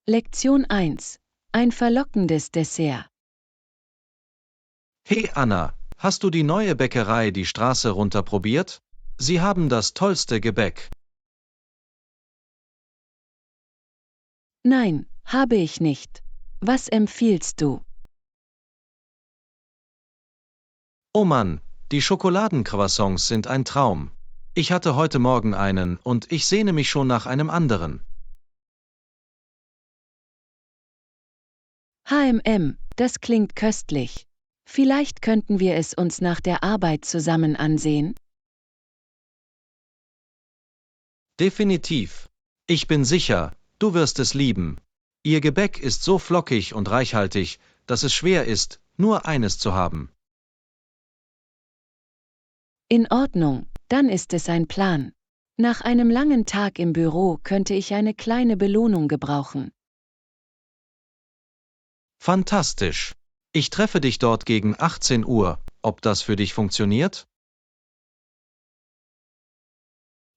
Lektion 1. Ein verlockendes Dessert. Hey Anna, hast du die neue Bäckerei die Straße runter probiert? Sie haben das tollste Gebäck. Nein, habe ich nicht. Was empfiehlst du? Oh Mann, die Schokoladencroissants sind ein Traum. Ich hatte heute Morgen einen und ich sehne mich schon nach einem anderen. Das klingt köstlich. Vielleicht könnten wir es uns nach der Arbeit zusammen ansehen? Definitiv. Ich bin sicher, du wirst es lieben. Ihr Gebäck ist so flockig und reichhaltig, dass es schwer ist, nur eines zu haben. In Ordnung, dann ist es ein Plan. Nach einem langen Tag im Büro könnte ich eine kleine Belohnung gebrauchen. Fantastisch. Ich treffe dich dort gegen 18 Uhr, ob das für dich funktioniert?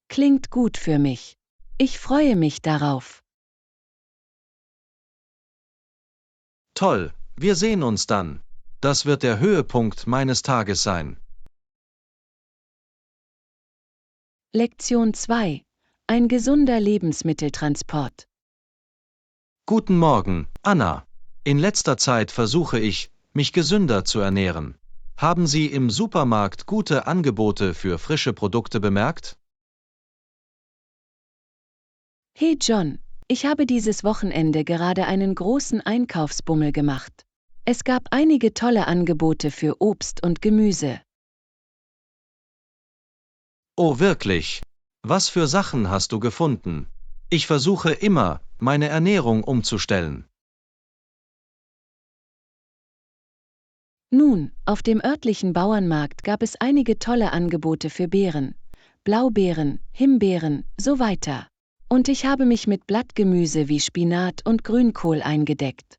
Klingt gut für mich. Ich freue mich darauf. Toll, wir sehen uns dann. Das wird der Höhepunkt meines Tages sein. Lektion 2. Ein gesunder Lebensmitteltransport. Guten Morgen, Anna. In letzter Zeit versuche ich, mich gesünder zu ernähren. Haben Sie im Supermarkt gute Angebote für frische Produkte bemerkt? Hey John, ich habe dieses Wochenende gerade einen großen Einkaufsbummel gemacht. Es gab einige tolle Angebote für Obst und Gemüse. Oh, wirklich? Was für Sachen hast du gefunden? Ich versuche immer, meine Ernährung umzustellen. Nun, auf dem örtlichen Bauernmarkt gab es einige tolle Angebote für Beeren, Blaubeeren, Himbeeren, so weiter. Und ich habe mich mit Blattgemüse wie Spinat und Grünkohl eingedeckt.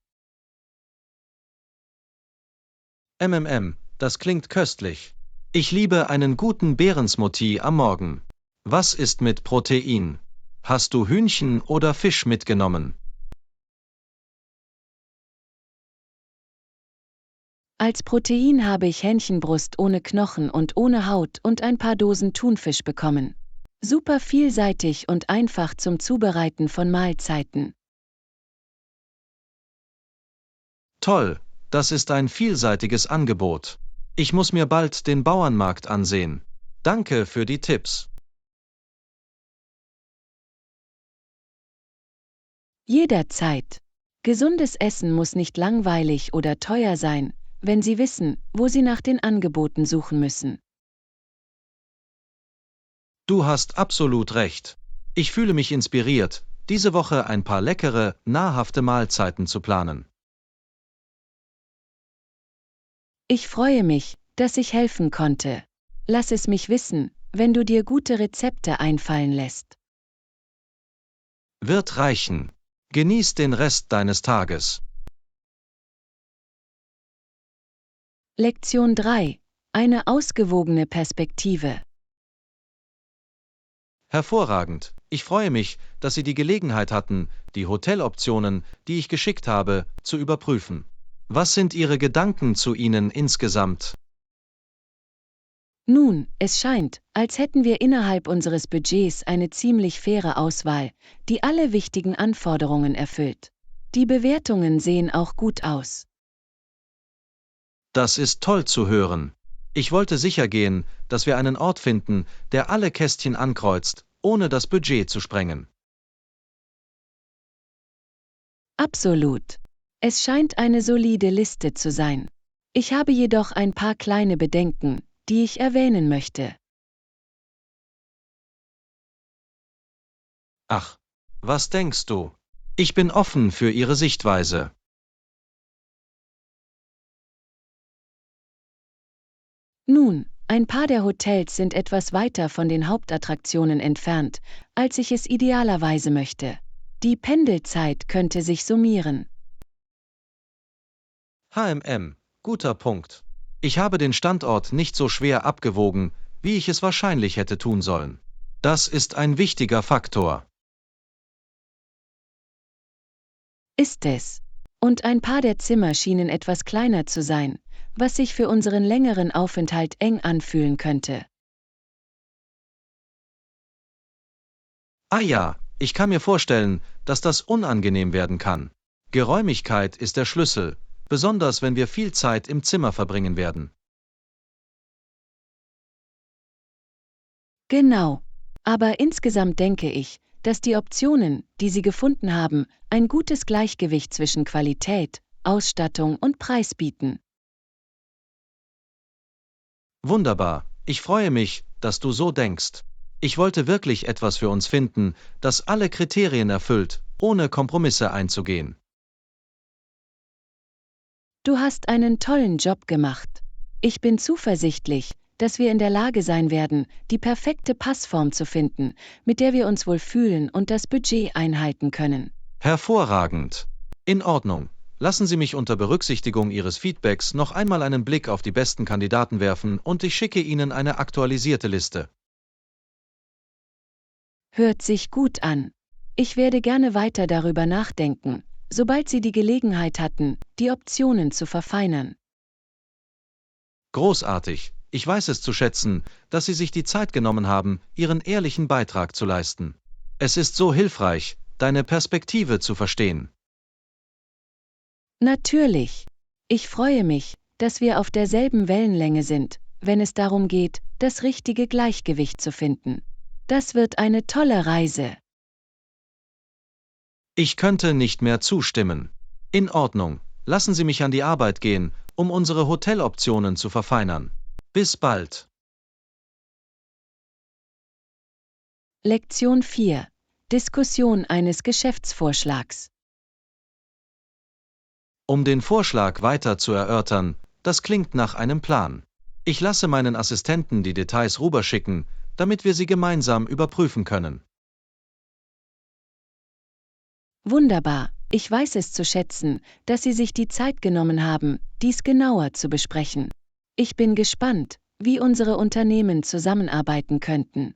Das klingt köstlich. Ich liebe einen guten Beerensmoothie am Morgen. Was ist mit Protein? Hast du Hühnchen oder Fisch mitgenommen? Als Protein habe ich Hähnchenbrust ohne Knochen und ohne Haut und ein paar Dosen Thunfisch bekommen. Super vielseitig und einfach zum Zubereiten von Mahlzeiten. Toll, das ist ein vielseitiges Angebot. Ich muss mir bald den Bauernmarkt ansehen. Danke für die Tipps. Jederzeit. Gesundes Essen muss nicht langweilig oder teuer sein, wenn Sie wissen, wo Sie nach den Angeboten suchen müssen. Du hast absolut recht. Ich fühle mich inspiriert, diese Woche ein paar leckere, nahrhafte Mahlzeiten zu planen. Ich freue mich, dass ich helfen konnte. Lass es mich wissen, wenn du dir gute Rezepte einfallen lässt. Wird reichen. Genieß den Rest deines Tages. Lektion 3. Eine ausgewogene Perspektive. Hervorragend. Ich freue mich, dass Sie die Gelegenheit hatten, die Hoteloptionen, die ich geschickt habe, zu überprüfen. Was sind Ihre Gedanken zu ihnen insgesamt? Nun, es scheint, als hätten wir innerhalb unseres Budgets eine ziemlich faire Auswahl, die alle wichtigen Anforderungen erfüllt. Die Bewertungen sehen auch gut aus. Das ist toll zu hören. Ich wollte sicher gehen, dass wir einen Ort finden, der alle Kästchen ankreuzt, ohne das Budget zu sprengen. Absolut. Es scheint eine solide Liste zu sein. Ich habe jedoch ein paar kleine Bedenken, die ich erwähnen möchte. Ach, was denkst du? Ich bin offen für Ihre Sichtweise. Nun, ein paar der Hotels sind etwas weiter von den Hauptattraktionen entfernt, als ich es idealerweise möchte. Die Pendelzeit könnte sich summieren. Guter Punkt. Ich habe den Standort nicht so schwer abgewogen, wie ich es wahrscheinlich hätte tun sollen. Das ist ein wichtiger Faktor. Ist es. Und ein paar der Zimmer schienen etwas kleiner zu sein, was sich für unseren längeren Aufenthalt eng anfühlen könnte. Ah ja, ich kann mir vorstellen, dass das unangenehm werden kann. Geräumigkeit ist der Schlüssel, besonders wenn wir viel Zeit im Zimmer verbringen werden. Genau. Aber insgesamt denke ich, dass die Optionen, die Sie gefunden haben, ein gutes Gleichgewicht zwischen Qualität, Ausstattung und Preis bieten. Wunderbar, ich freue mich, dass du so denkst. Ich wollte wirklich etwas für uns finden, das alle Kriterien erfüllt, ohne Kompromisse einzugehen. Du hast einen tollen Job gemacht. Ich bin zuversichtlich, dass wir in der Lage sein werden, die perfekte Passform zu finden, mit der wir uns wohl fühlen und das Budget einhalten können. Hervorragend. In Ordnung. Lassen Sie mich unter Berücksichtigung Ihres Feedbacks noch einmal einen Blick auf die besten Kandidaten werfen und ich schicke Ihnen eine aktualisierte Liste. Hört sich gut an. Ich werde gerne weiter darüber nachdenken, sobald Sie die Gelegenheit hatten, die Optionen zu verfeinern. Großartig. Ich weiß es zu schätzen, dass Sie sich die Zeit genommen haben, Ihren ehrlichen Beitrag zu leisten. Es ist so hilfreich, deine Perspektive zu verstehen. Natürlich. Ich freue mich, dass wir auf derselben Wellenlänge sind, wenn es darum geht, das richtige Gleichgewicht zu finden. Das wird eine tolle Reise. Ich könnte nicht mehr zustimmen. In Ordnung. Lassen Sie mich an die Arbeit gehen, um unsere Hoteloptionen zu verfeinern. Bis bald. Lektion 4. Diskussion eines Geschäftsvorschlags. Um den Vorschlag weiter zu erörtern, das klingt nach einem Plan. Ich lasse meinen Assistenten die Details rüberschicken, damit wir sie gemeinsam überprüfen können. Wunderbar. Ich weiß es zu schätzen, dass Sie sich die Zeit genommen haben, dies genauer zu besprechen. Ich bin gespannt, wie unsere Unternehmen zusammenarbeiten könnten.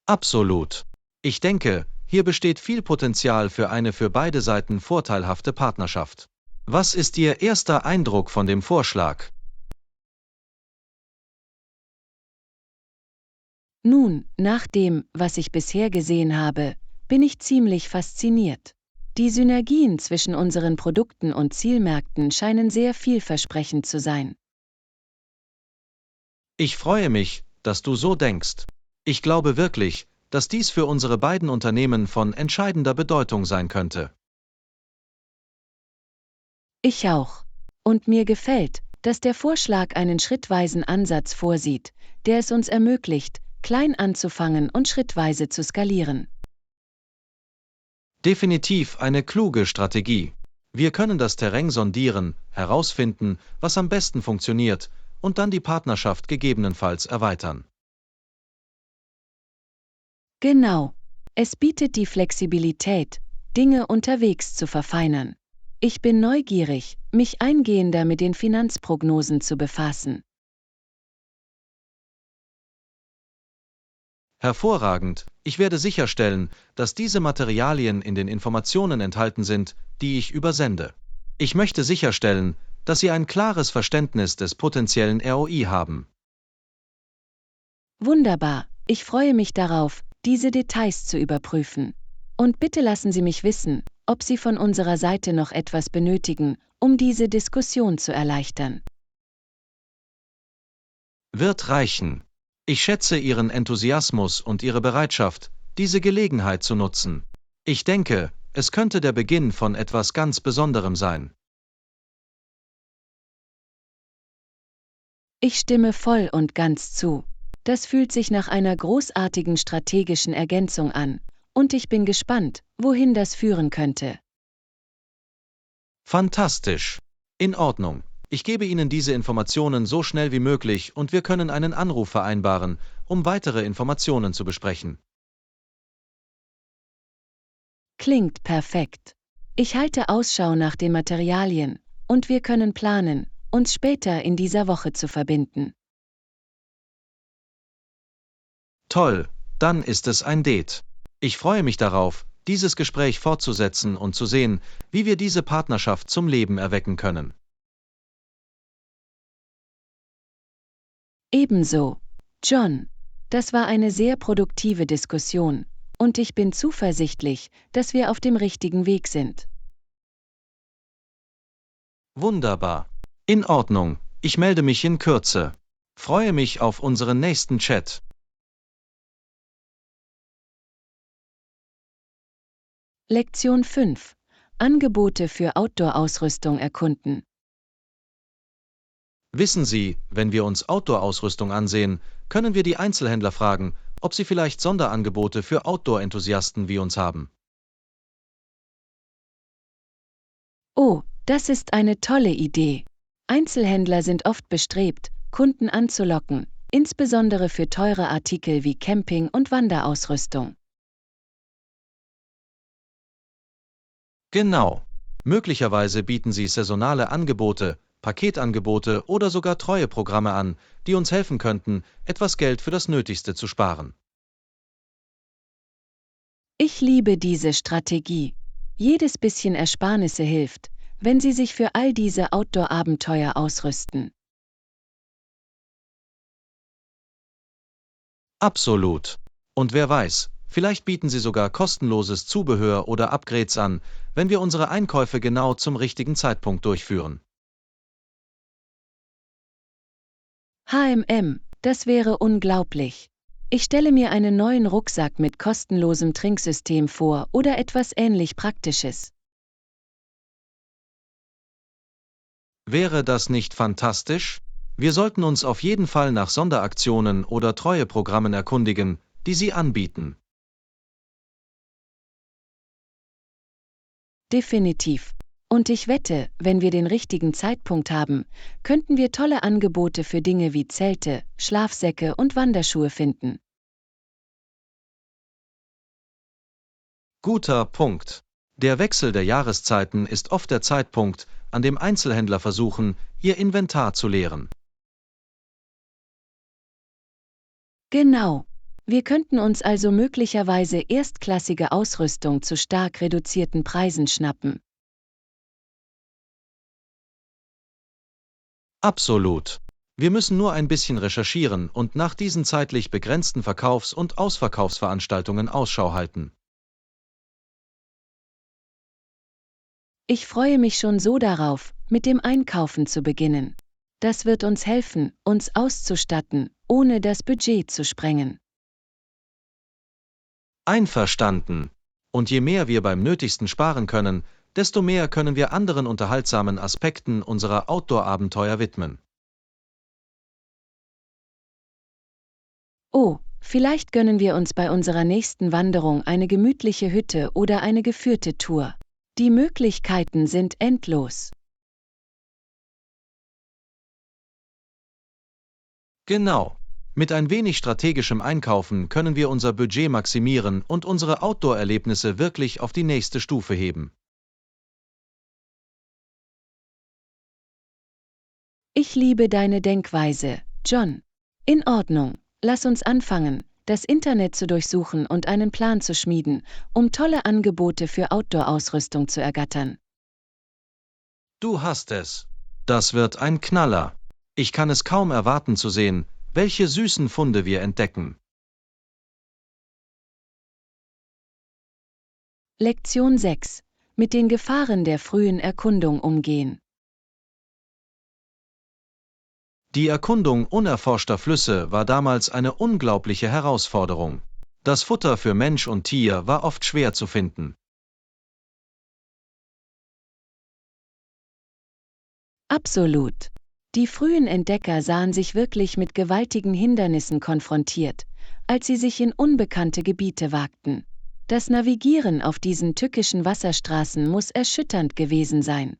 Absolut. Ich denke, hier besteht viel Potenzial für eine für beide Seiten vorteilhafte Partnerschaft. Was ist Ihr erster Eindruck von dem Vorschlag? Nun, nach dem, was ich bisher gesehen habe, bin ich ziemlich fasziniert. Die Synergien zwischen unseren Produkten und Zielmärkten scheinen sehr vielversprechend zu sein. Ich freue mich, dass du so denkst. Ich glaube wirklich, dass dies für unsere beiden Unternehmen von entscheidender Bedeutung sein könnte. Ich auch. Und mir gefällt, dass der Vorschlag einen schrittweisen Ansatz vorsieht, der es uns ermöglicht, klein anzufangen und schrittweise zu skalieren. Definitiv eine kluge Strategie. Wir können das Terrain sondieren, herausfinden, was am besten funktioniert, und dann die Partnerschaft gegebenenfalls erweitern. Genau. Es bietet die Flexibilität, Dinge unterwegs zu verfeinern. Ich bin neugierig, mich eingehender mit den Finanzprognosen zu befassen. Hervorragend, ich werde sicherstellen, dass diese Materialien in den Informationen enthalten sind, die ich übersende. Ich möchte sicherstellen, dass Sie ein klares Verständnis des potenziellen ROI haben. Wunderbar, ich freue mich darauf, diese Details zu überprüfen. Und bitte lassen Sie mich wissen, ob Sie von unserer Seite noch etwas benötigen, um diese Diskussion zu erleichtern. Wird reichen. Ich schätze Ihren Enthusiasmus und Ihre Bereitschaft, diese Gelegenheit zu nutzen. Ich denke, es könnte der Beginn von etwas ganz Besonderem sein. Ich stimme voll und ganz zu. Das fühlt sich nach einer großartigen strategischen Ergänzung an, und ich bin gespannt, wohin das führen könnte. Fantastisch. In Ordnung. Ich gebe Ihnen diese Informationen so schnell wie möglich und wir können einen Anruf vereinbaren, um weitere Informationen zu besprechen. Klingt perfekt. Ich halte Ausschau nach den Materialien, und wir können planen, uns später in dieser Woche zu verbinden. Toll, dann ist es ein Date. Ich freue mich darauf, dieses Gespräch fortzusetzen und zu sehen, wie wir diese Partnerschaft zum Leben erwecken können. Ebenso, John. Das war eine sehr produktive Diskussion, und ich bin zuversichtlich, dass wir auf dem richtigen Weg sind. Wunderbar. In Ordnung, ich melde mich in Kürze. Freue mich auf unseren nächsten Chat. Lektion 5. Angebote für Outdoor-Ausrüstung erkunden. Wissen Sie, wenn wir uns Outdoor-Ausrüstung ansehen, können wir die Einzelhändler fragen, ob sie vielleicht Sonderangebote für Outdoor-Enthusiasten wie uns haben. Oh, das ist eine tolle Idee. Einzelhändler sind oft bestrebt, Kunden anzulocken, insbesondere für teure Artikel wie Camping- und Wanderausrüstung. Genau. Möglicherweise bieten sie saisonale Angebote, Paketangebote oder sogar Treueprogramme an, die uns helfen könnten, etwas Geld für das Nötigste zu sparen. Ich liebe diese Strategie. Jedes bisschen Ersparnisse hilft, wenn Sie sich für all diese Outdoor-Abenteuer ausrüsten. Absolut. Und wer weiß, vielleicht bieten sie sogar kostenloses Zubehör oder Upgrades an, wenn wir unsere Einkäufe genau zum richtigen Zeitpunkt durchführen. HMM, das wäre unglaublich. Ich stelle mir einen neuen Rucksack mit kostenlosem Trinksystem vor oder etwas ähnlich Praktisches. Wäre das nicht fantastisch? Wir sollten uns auf jeden Fall nach Sonderaktionen oder Treueprogrammen erkundigen, die sie anbieten. Definitiv. Und ich wette, wenn wir den richtigen Zeitpunkt haben, könnten wir tolle Angebote für Dinge wie Zelte, Schlafsäcke und Wanderschuhe finden. Guter Punkt. Der Wechsel der Jahreszeiten ist oft der Zeitpunkt, an dem Einzelhändler versuchen, ihr Inventar zu leeren. Genau. Wir könnten uns also möglicherweise erstklassige Ausrüstung zu stark reduzierten Preisen schnappen. Absolut. Wir müssen nur ein bisschen recherchieren und nach diesen zeitlich begrenzten Verkaufs- und Ausverkaufsveranstaltungen Ausschau halten. Ich freue mich schon so darauf, mit dem Einkaufen zu beginnen. Das wird uns helfen, uns auszustatten, ohne das Budget zu sprengen. Einverstanden. Und je mehr wir beim Nötigsten sparen können, desto mehr können wir anderen unterhaltsamen Aspekten unserer Outdoor-Abenteuer widmen. Oh, vielleicht gönnen wir uns bei unserer nächsten Wanderung eine gemütliche Hütte oder eine geführte Tour. Die Möglichkeiten sind endlos. Genau. Mit ein wenig strategischem Einkaufen können wir unser Budget maximieren und unsere Outdoor-Erlebnisse wirklich auf die nächste Stufe heben. Ich liebe deine Denkweise, John. In Ordnung, lass uns anfangen, das Internet zu durchsuchen und einen Plan zu schmieden, um tolle Angebote für Outdoor-Ausrüstung zu ergattern. Du hast es. Das wird ein Knaller. Ich kann es kaum erwarten zu sehen, welche süßen Funde wir entdecken. Lektion 6. Mit den Gefahren der frühen Erkundung umgehen. Die Erkundung unerforschter Flüsse war damals eine unglaubliche Herausforderung. Das Futter für Mensch und Tier war oft schwer zu finden. Absolut. Die frühen Entdecker sahen sich wirklich mit gewaltigen Hindernissen konfrontiert, als sie sich in unbekannte Gebiete wagten. Das Navigieren auf diesen tückischen Wasserstraßen muss erschütternd gewesen sein.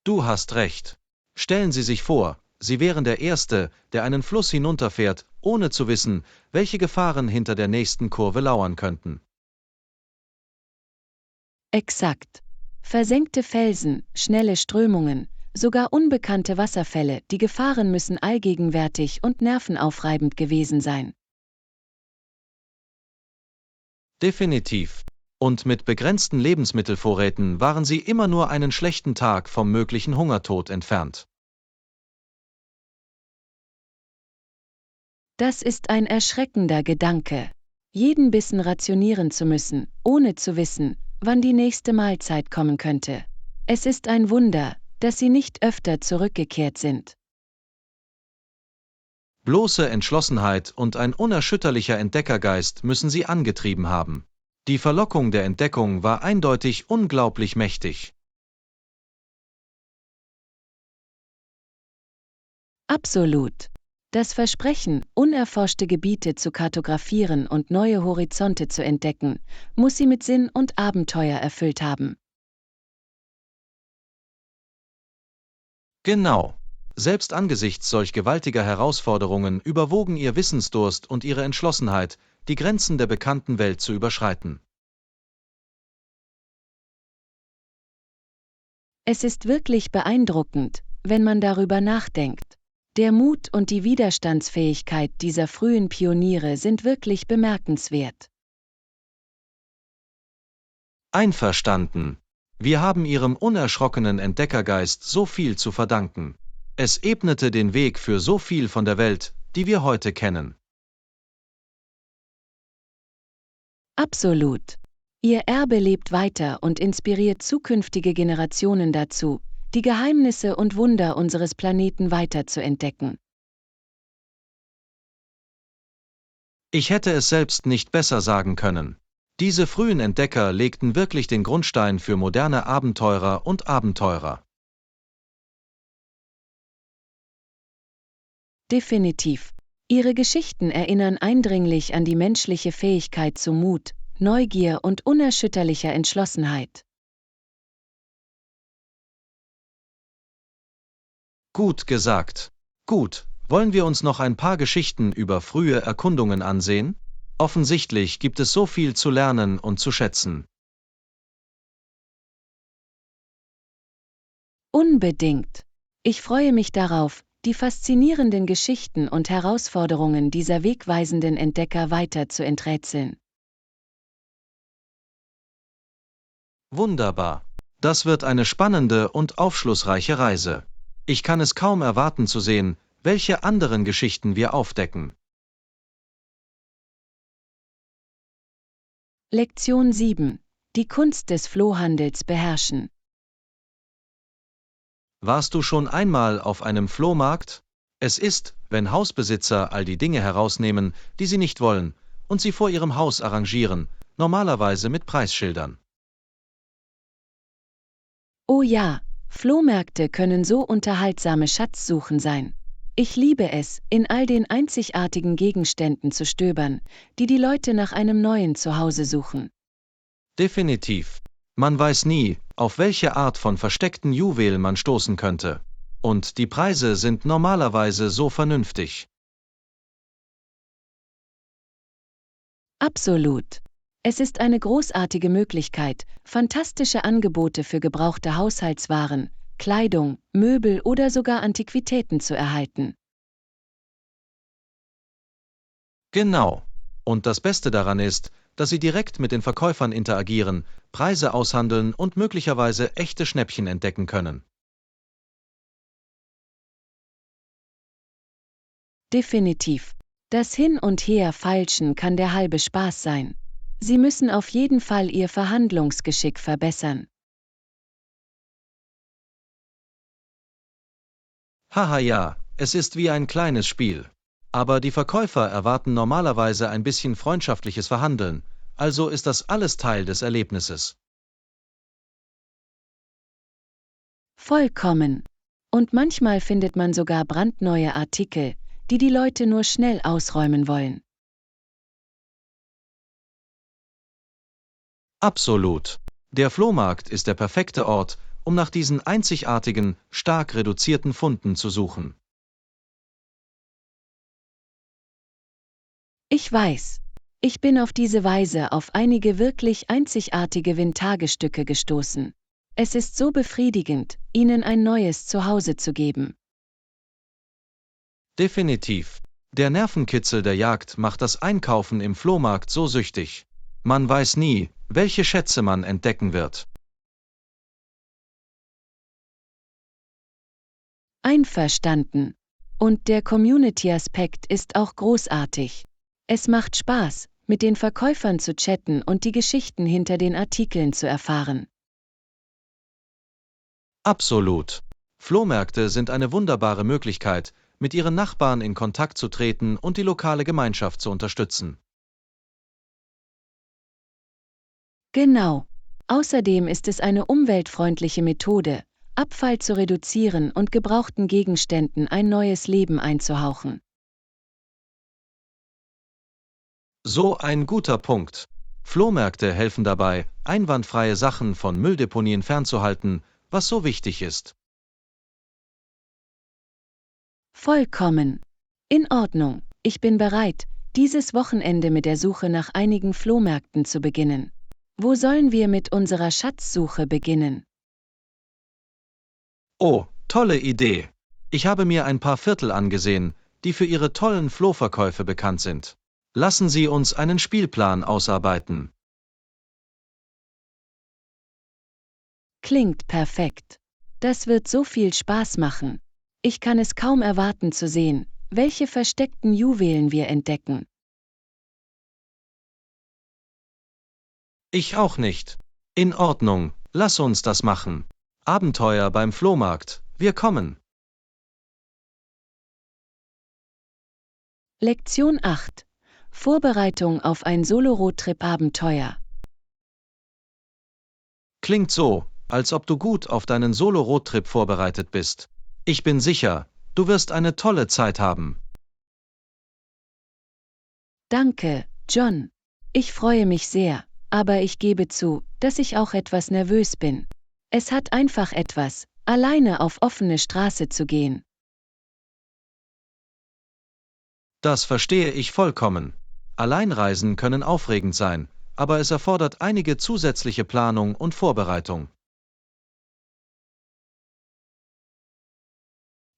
Du hast recht. Stellen Sie sich vor, Sie wären der Erste, der einen Fluss hinunterfährt, ohne zu wissen, welche Gefahren hinter der nächsten Kurve lauern könnten. Exakt. Versenkte Felsen, schnelle Strömungen, sogar unbekannte Wasserfälle, die Gefahren müssen allgegenwärtig und nervenaufreibend gewesen sein. Definitiv. Und mit begrenzten Lebensmittelvorräten waren sie immer nur einen schlechten Tag vom möglichen Hungertod entfernt. Das ist ein erschreckender Gedanke. Jeden Bissen rationieren zu müssen, ohne zu wissen, wann die nächste Mahlzeit kommen könnte. Es ist ein Wunder, dass sie nicht öfter zurückgekehrt sind. Bloße Entschlossenheit und ein unerschütterlicher Entdeckergeist müssen sie angetrieben haben. Die Verlockung der Entdeckung war eindeutig unglaublich mächtig. Absolut. Das Versprechen, unerforschte Gebiete zu kartografieren und neue Horizonte zu entdecken, muss sie mit Sinn und Abenteuer erfüllt haben. Genau. Selbst angesichts solch gewaltiger Herausforderungen überwogen ihr Wissensdurst und ihre Entschlossenheit, die Grenzen der bekannten Welt zu überschreiten. Es ist wirklich beeindruckend, wenn man darüber nachdenkt. Der Mut und die Widerstandsfähigkeit dieser frühen Pioniere sind wirklich bemerkenswert. Einverstanden. Wir haben ihrem unerschrockenen Entdeckergeist so viel zu verdanken. Es ebnete den Weg für so viel von der Welt, die wir heute kennen. Absolut. Ihr Erbe lebt weiter und inspiriert zukünftige Generationen dazu, die Geheimnisse und Wunder unseres Planeten weiter zu entdecken. Ich hätte es selbst nicht besser sagen können. Diese frühen Entdecker legten wirklich den Grundstein für moderne Abenteurer und Abenteurer. Definitiv. Ihre Geschichten erinnern eindringlich an die menschliche Fähigkeit zu Mut, Neugier und unerschütterlicher Entschlossenheit. Gut gesagt. Gut, wollen wir uns noch ein paar Geschichten über frühe Erkundungen ansehen? Offensichtlich gibt es so viel zu lernen und zu schätzen. Unbedingt. Ich freue mich darauf, die faszinierenden Geschichten und Herausforderungen dieser wegweisenden Entdecker weiter zu enträtseln. Wunderbar. Das wird eine spannende und aufschlussreiche Reise. Ich kann es kaum erwarten zu sehen, welche anderen Geschichten wir aufdecken. Lektion 7. Die Kunst des Flohhandels beherrschen. Warst du schon einmal auf einem Flohmarkt? Es ist, wenn Hausbesitzer all die Dinge herausnehmen, die sie nicht wollen, und sie vor ihrem Haus arrangieren, normalerweise mit Preisschildern. Oh ja, Flohmärkte können so unterhaltsame Schatzsuchen sein. Ich liebe es, in all den einzigartigen Gegenständen zu stöbern, die die Leute nach einem neuen Zuhause suchen. Definitiv. Man weiß nie, auf welche Art von versteckten Juwel man stoßen könnte. Und die Preise sind normalerweise so vernünftig. Absolut. Es ist eine großartige Möglichkeit, fantastische Angebote für gebrauchte Haushaltswaren, Kleidung, Möbel oder sogar Antiquitäten zu erhalten. Genau. Und das Beste daran ist, dass sie direkt mit den Verkäufern interagieren, Preise aushandeln und möglicherweise echte Schnäppchen entdecken können. Definitiv. Das Hin- und Her-Feilschen kann der halbe Spaß sein. Sie müssen auf jeden Fall Ihr Verhandlungsgeschick verbessern. Haha ja, es ist wie ein kleines Spiel. Aber die Verkäufer erwarten normalerweise ein bisschen freundschaftliches Verhandeln, also ist das alles Teil des Erlebnisses. Vollkommen. Und manchmal findet man sogar brandneue Artikel, die die Leute nur schnell ausräumen wollen. Absolut. Der Flohmarkt ist der perfekte Ort, um nach diesen einzigartigen, stark reduzierten Funden zu suchen. Ich weiß. Ich bin auf diese Weise auf einige wirklich einzigartige Vintage-Stücke gestoßen. Es ist so befriedigend, ihnen ein neues Zuhause zu geben. Definitiv. Der Nervenkitzel der Jagd macht das Einkaufen im Flohmarkt so süchtig. Man weiß nie, welche Schätze man entdecken wird. Einverstanden. Und der Community-Aspekt ist auch großartig. Es macht Spaß, mit den Verkäufern zu chatten und die Geschichten hinter den Artikeln zu erfahren. Absolut. Flohmärkte sind eine wunderbare Möglichkeit, mit ihren Nachbarn in Kontakt zu treten und die lokale Gemeinschaft zu unterstützen. Genau. Außerdem ist es eine umweltfreundliche Methode, Abfall zu reduzieren und gebrauchten Gegenständen ein neues Leben einzuhauchen. So ein guter Punkt. Flohmärkte helfen dabei, einwandfreie Sachen von Mülldeponien fernzuhalten, was so wichtig ist. Vollkommen. In Ordnung. Ich bin bereit, dieses Wochenende mit der Suche nach einigen Flohmärkten zu beginnen. Wo sollen wir mit unserer Schatzsuche beginnen? Oh, tolle Idee. Ich habe mir ein paar Viertel angesehen, die für ihre tollen Flohverkäufe bekannt sind. Lassen Sie uns einen Spielplan ausarbeiten. Klingt perfekt. Das wird so viel Spaß machen. Ich kann es kaum erwarten zu sehen, welche versteckten Juwelen wir entdecken. Ich auch nicht. In Ordnung, lass uns das machen. Abenteuer beim Flohmarkt, wir kommen. Lektion 8. Vorbereitung auf ein Solo-Roadtrip-Abenteuer. Klingt so, als ob du gut auf deinen Solo-Roadtrip vorbereitet bist. Ich bin sicher, du wirst eine tolle Zeit haben. Danke, John. Ich freue mich sehr, aber ich gebe zu, dass ich auch etwas nervös bin. Es hat einfach etwas, alleine auf offene Straße zu gehen. Das verstehe ich vollkommen. Alleinreisen können aufregend sein, aber es erfordert einige zusätzliche Planung und Vorbereitung.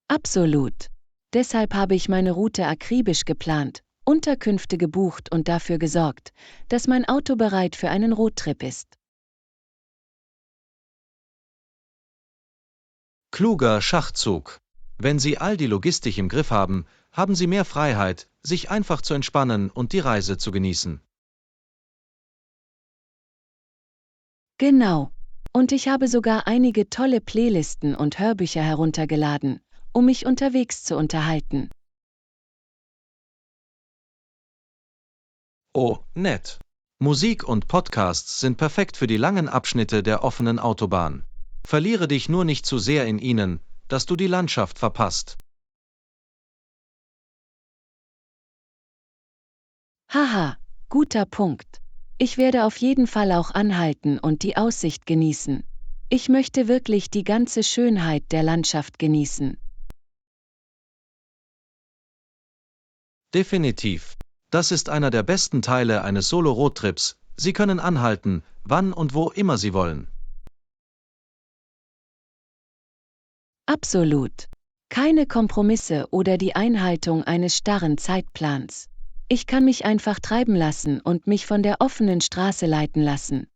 Absolut. Deshalb habe ich meine Route akribisch geplant, Unterkünfte gebucht und dafür gesorgt, dass mein Auto bereit für einen Roadtrip ist. Kluger Schachzug. Wenn Sie all die Logistik im Griff haben, haben Sie mehr Freiheit, sich einfach zu entspannen und die Reise zu genießen. Genau. Und ich habe sogar einige tolle Playlisten und Hörbücher heruntergeladen, um mich unterwegs zu unterhalten. Oh, nett. Musik und Podcasts sind perfekt für die langen Abschnitte der offenen Autobahn. Verliere dich nur nicht zu sehr in ihnen, dass du die Landschaft verpasst. Haha, guter Punkt. Ich werde auf jeden Fall auch anhalten und die Aussicht genießen. Ich möchte wirklich die ganze Schönheit der Landschaft genießen. Definitiv. Das ist einer der besten Teile eines Solo-Roadtrips. Sie können anhalten, wann und wo immer Sie wollen. Absolut. Keine Kompromisse oder die Einhaltung eines starren Zeitplans. Ich kann mich einfach treiben lassen und mich von der offenen Straße leiten lassen.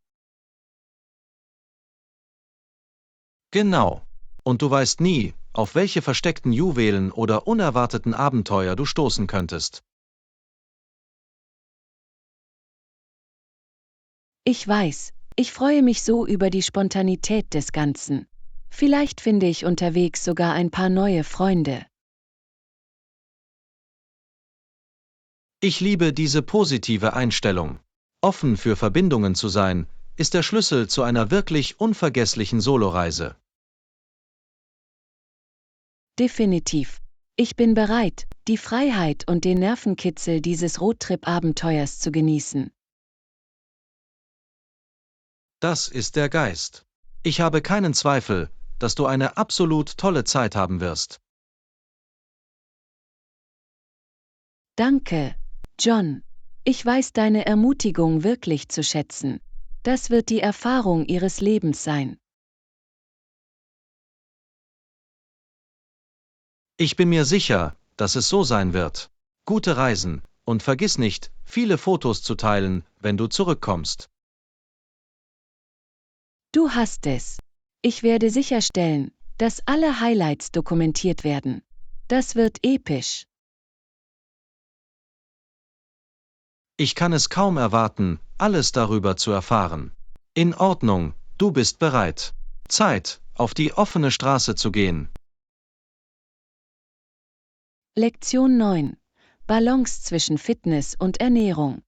Genau. Und du weißt nie, auf welche versteckten Juwelen oder unerwarteten Abenteuer du stoßen könntest. Ich weiß, ich freue mich so über die Spontanität des Ganzen. Vielleicht finde ich unterwegs sogar ein paar neue Freunde. Ich liebe diese positive Einstellung. Offen für Verbindungen zu sein, ist der Schlüssel zu einer wirklich unvergesslichen Soloreise. Definitiv. Ich bin bereit, die Freiheit und den Nervenkitzel dieses Roadtrip-Abenteuers zu genießen. Das ist der Geist. Ich habe keinen Zweifel, dass du eine absolut tolle Zeit haben wirst. Danke, John. Ich weiß deine Ermutigung wirklich zu schätzen. Das wird die Erfahrung Ihres Lebens sein. Ich bin mir sicher, dass es so sein wird. Gute Reisen, Und vergiss nicht, viele Fotos zu teilen, wenn du zurückkommst. Du hast es. Ich werde sicherstellen, dass alle Highlights dokumentiert werden. Das wird episch. Ich kann es kaum erwarten, alles darüber zu erfahren. In Ordnung, du bist bereit. Zeit, auf die offene Straße zu gehen. Lektion 9. Balance zwischen Fitness und Ernährung.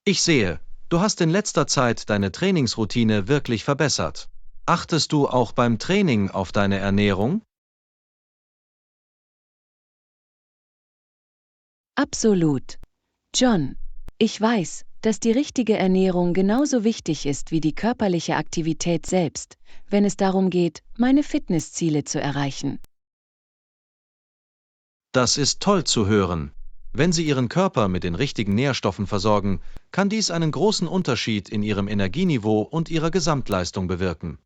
Ich sehe, du hast in letzter Zeit deine Trainingsroutine wirklich verbessert. Achtest du auch beim Training auf deine Ernährung? Absolut. John, ich weiß, dass die richtige Ernährung genauso wichtig ist wie die körperliche Aktivität selbst, wenn es darum geht, meine Fitnessziele zu erreichen. Das ist toll zu hören. Wenn Sie Ihren Körper mit den richtigen Nährstoffen versorgen, kann dies einen großen Unterschied in Ihrem Energieniveau und Ihrer Gesamtleistung bewirken.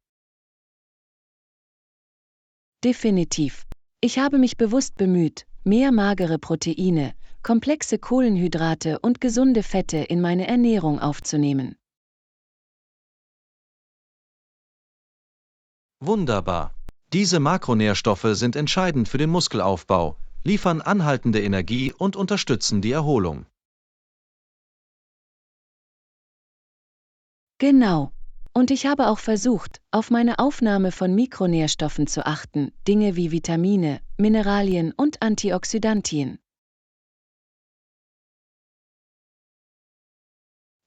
Definitiv. Ich habe mich bewusst bemüht, mehr magere Proteine, komplexe Kohlenhydrate und gesunde Fette in meine Ernährung aufzunehmen. Wunderbar. Diese Makronährstoffe sind entscheidend für den Muskelaufbau, liefern anhaltende Energie und unterstützen die Erholung. Genau. Und ich habe auch versucht, auf meine Aufnahme von Mikronährstoffen zu achten, Dinge wie Vitamine, Mineralien und Antioxidantien.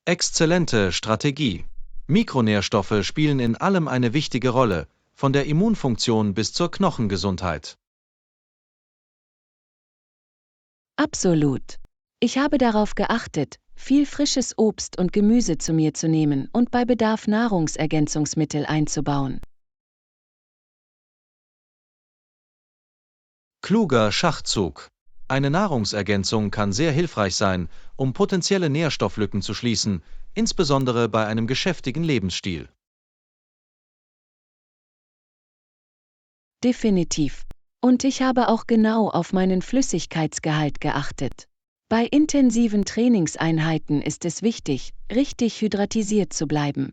Exzellente Strategie. Mikronährstoffe spielen in allem eine wichtige Rolle, von der Immunfunktion bis zur Knochengesundheit. Absolut. Ich habe darauf geachtet, viel frisches Obst und Gemüse zu mir zu nehmen und bei Bedarf Nahrungsergänzungsmittel einzubauen. Kluger Schachzug. Eine Nahrungsergänzung kann sehr hilfreich sein, um potenzielle Nährstofflücken zu schließen, insbesondere bei einem geschäftigen Lebensstil. Definitiv. Und ich habe auch genau auf meinen Flüssigkeitsgehalt geachtet. Bei intensiven Trainingseinheiten ist es wichtig, richtig hydratisiert zu bleiben.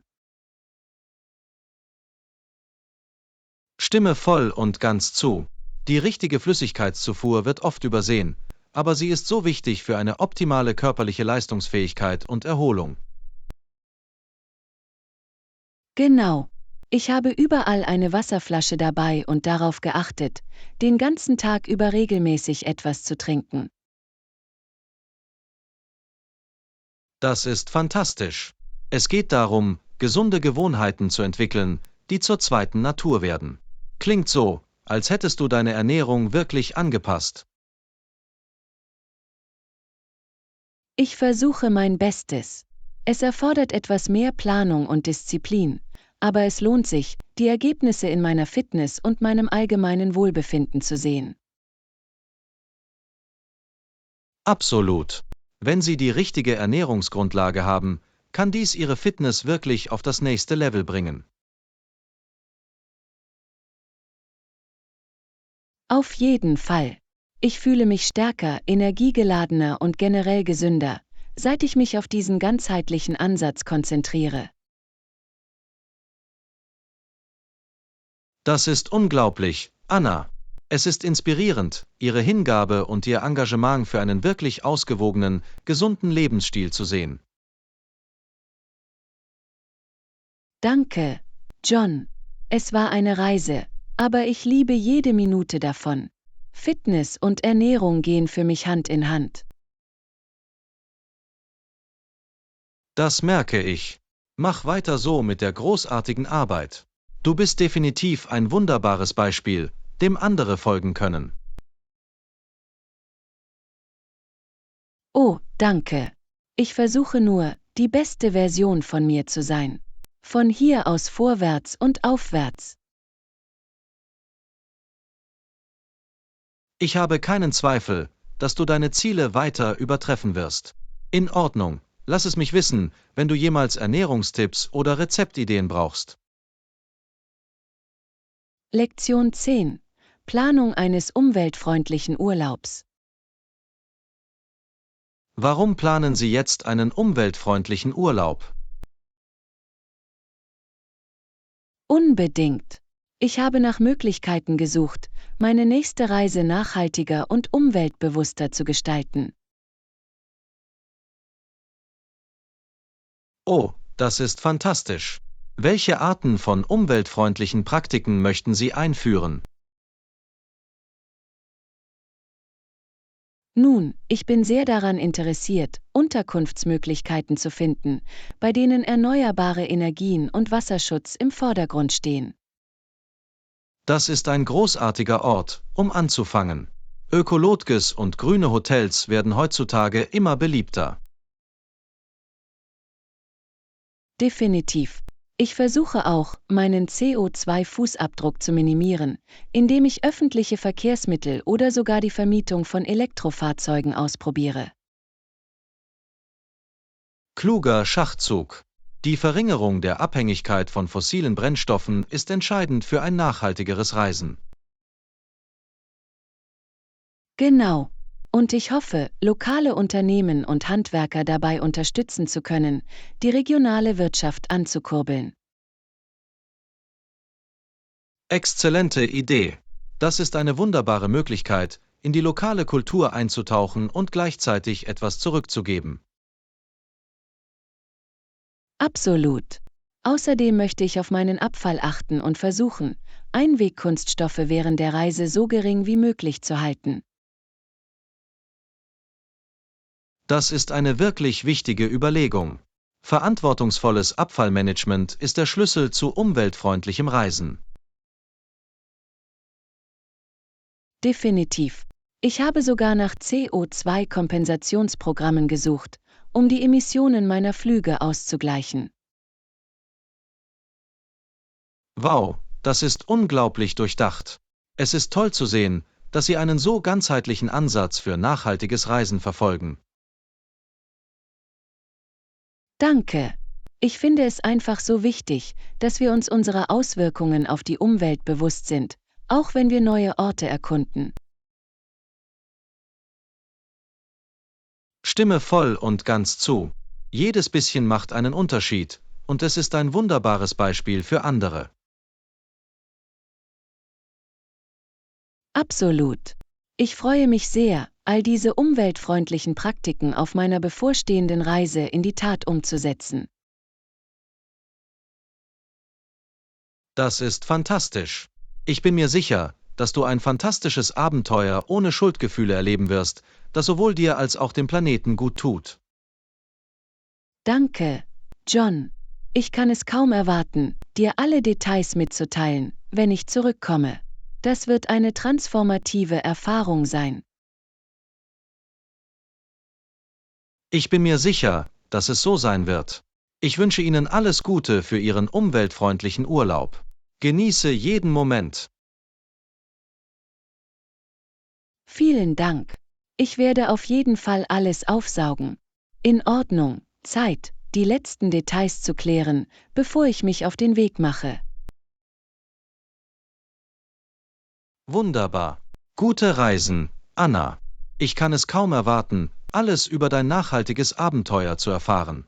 Stimme voll und ganz zu. Die richtige Flüssigkeitszufuhr wird oft übersehen, aber sie ist so wichtig für eine optimale körperliche Leistungsfähigkeit und Erholung. Genau. Ich habe überall eine Wasserflasche dabei und darauf geachtet, den ganzen Tag über regelmäßig etwas zu trinken. Das ist fantastisch. Es geht darum, gesunde Gewohnheiten zu entwickeln, die zur zweiten Natur werden. Klingt so, als hättest du deine Ernährung wirklich angepasst. Ich versuche mein Bestes. Es erfordert etwas mehr Planung und Disziplin, aber es lohnt sich, die Ergebnisse in meiner Fitness und meinem allgemeinen Wohlbefinden zu sehen. Absolut. Wenn Sie die richtige Ernährungsgrundlage haben, kann dies Ihre Fitness wirklich auf das nächste Level bringen. Auf jeden Fall. Ich fühle mich stärker, energiegeladener und generell gesünder, seit ich mich auf diesen ganzheitlichen Ansatz konzentriere. Das ist unglaublich, Anna. Es ist inspirierend, Ihre Hingabe und Ihr Engagement für einen wirklich ausgewogenen, gesunden Lebensstil zu sehen. Danke, John. Es war eine Reise, aber ich liebe jede Minute davon. Fitness und Ernährung gehen für mich Hand in Hand. Das merke ich. Mach weiter so mit der großartigen Arbeit. Du bist definitiv ein wunderbares Beispiel, dem andere folgen können. Oh, danke. Ich versuche nur, die beste Version von mir zu sein. Von hier aus vorwärts und aufwärts. Ich habe keinen Zweifel, dass du deine Ziele weiter übertreffen wirst. In Ordnung, lass es mich wissen, wenn du jemals Ernährungstipps oder Rezeptideen brauchst. Lektion 10. Planung eines umweltfreundlichen Urlaubs. Warum planen Sie jetzt einen umweltfreundlichen Urlaub? Unbedingt. Ich habe nach Möglichkeiten gesucht, meine nächste Reise nachhaltiger und umweltbewusster zu gestalten. Oh, das ist fantastisch. Welche Arten von umweltfreundlichen Praktiken möchten Sie einführen? Nun, ich bin sehr daran interessiert, Unterkunftsmöglichkeiten zu finden, bei denen erneuerbare Energien und Wasserschutz im Vordergrund stehen. Das ist ein großartiger Ort, um anzufangen. Ökologis und grüne Hotels werden heutzutage immer beliebter. Definitiv. Ich versuche auch, meinen CO2-Fußabdruck zu minimieren, indem ich öffentliche Verkehrsmittel oder sogar die Vermietung von Elektrofahrzeugen ausprobiere. Kluger Schachzug. Die Verringerung der Abhängigkeit von fossilen Brennstoffen ist entscheidend für ein nachhaltigeres Reisen. Genau. Und ich hoffe, lokale Unternehmen und Handwerker dabei unterstützen zu können, die regionale Wirtschaft anzukurbeln. Exzellente Idee. Das ist eine wunderbare Möglichkeit, in die lokale Kultur einzutauchen und gleichzeitig etwas zurückzugeben. Absolut. Außerdem möchte ich auf meinen Abfall achten und versuchen, Einwegkunststoffe während der Reise so gering wie möglich zu halten. Das ist eine wirklich wichtige Überlegung. Verantwortungsvolles Abfallmanagement ist der Schlüssel zu umweltfreundlichem Reisen. Definitiv. Ich habe sogar nach CO2-Kompensationsprogrammen gesucht, um die Emissionen meiner Flüge auszugleichen. Wow, das ist unglaublich durchdacht. Es ist toll zu sehen, dass Sie einen so ganzheitlichen Ansatz für nachhaltiges Reisen verfolgen. Danke. Ich finde es einfach so wichtig, dass wir uns unserer Auswirkungen auf die Umwelt bewusst sind, auch wenn wir neue Orte erkunden. Stimme voll und ganz zu. Jedes bisschen macht einen Unterschied, und es ist ein wunderbares Beispiel für andere. Absolut. Ich freue mich sehr, all diese umweltfreundlichen Praktiken auf meiner bevorstehenden Reise in die Tat umzusetzen. Das ist fantastisch. Ich bin mir sicher, dass du ein fantastisches Abenteuer ohne Schuldgefühle erleben wirst, das sowohl dir als auch dem Planeten gut tut. Danke, John. Ich kann es kaum erwarten, dir alle Details mitzuteilen, wenn ich zurückkomme. Das wird eine transformative Erfahrung sein. Ich bin mir sicher, dass es so sein wird. Ich wünsche Ihnen alles Gute für Ihren umweltfreundlichen Urlaub. Genieße jeden Moment. Vielen Dank. Ich werde auf jeden Fall alles aufsaugen. In Ordnung, Zeit, die letzten Details zu klären, bevor ich mich auf den Weg mache. Wunderbar. Gute Reisen, Anna. Ich kann es kaum erwarten, alles über dein nachhaltiges Abenteuer zu erfahren.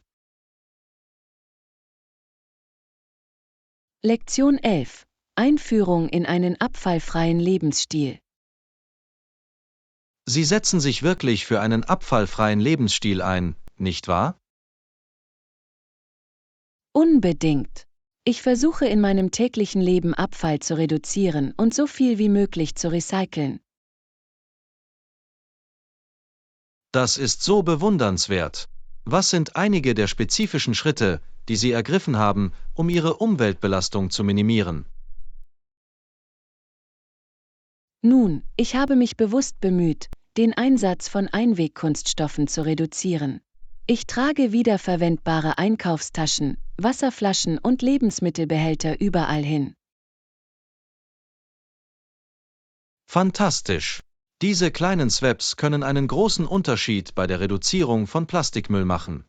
Lektion 11. Einführung in einen abfallfreien Lebensstil. Sie setzen sich wirklich für einen abfallfreien Lebensstil ein, nicht wahr? Unbedingt. Ich versuche in meinem täglichen Leben Abfall zu reduzieren und so viel wie möglich zu recyceln. Das ist so bewundernswert. Was sind einige der spezifischen Schritte, die Sie ergriffen haben, um Ihre Umweltbelastung zu minimieren? Nun, ich habe mich bewusst bemüht, den Einsatz von Einwegkunststoffen zu reduzieren. Ich trage wiederverwendbare Einkaufstaschen, Wasserflaschen und Lebensmittelbehälter überall hin. Fantastisch! Diese kleinen Swaps können einen großen Unterschied bei der Reduzierung von Plastikmüll machen.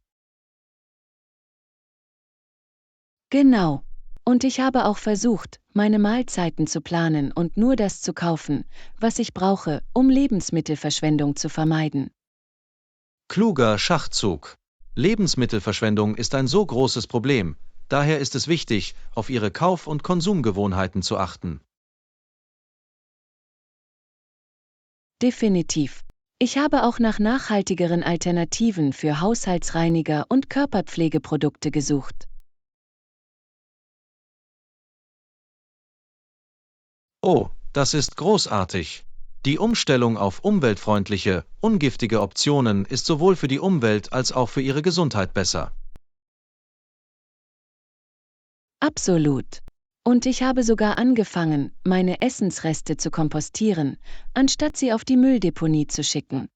Genau. Und ich habe auch versucht, meine Mahlzeiten zu planen und nur das zu kaufen, was ich brauche, um Lebensmittelverschwendung zu vermeiden. Kluger Schachzug. Lebensmittelverschwendung ist ein so großes Problem, daher ist es wichtig, auf Ihre Kauf- und Konsumgewohnheiten zu achten. Definitiv. Ich habe auch nach nachhaltigeren Alternativen für Haushaltsreiniger und Körperpflegeprodukte gesucht. Oh, das ist großartig. Die Umstellung auf umweltfreundliche, ungiftige Optionen ist sowohl für die Umwelt als auch für Ihre Gesundheit besser. Absolut. Und ich habe sogar angefangen, meine Essensreste zu kompostieren, anstatt sie auf die Mülldeponie zu schicken.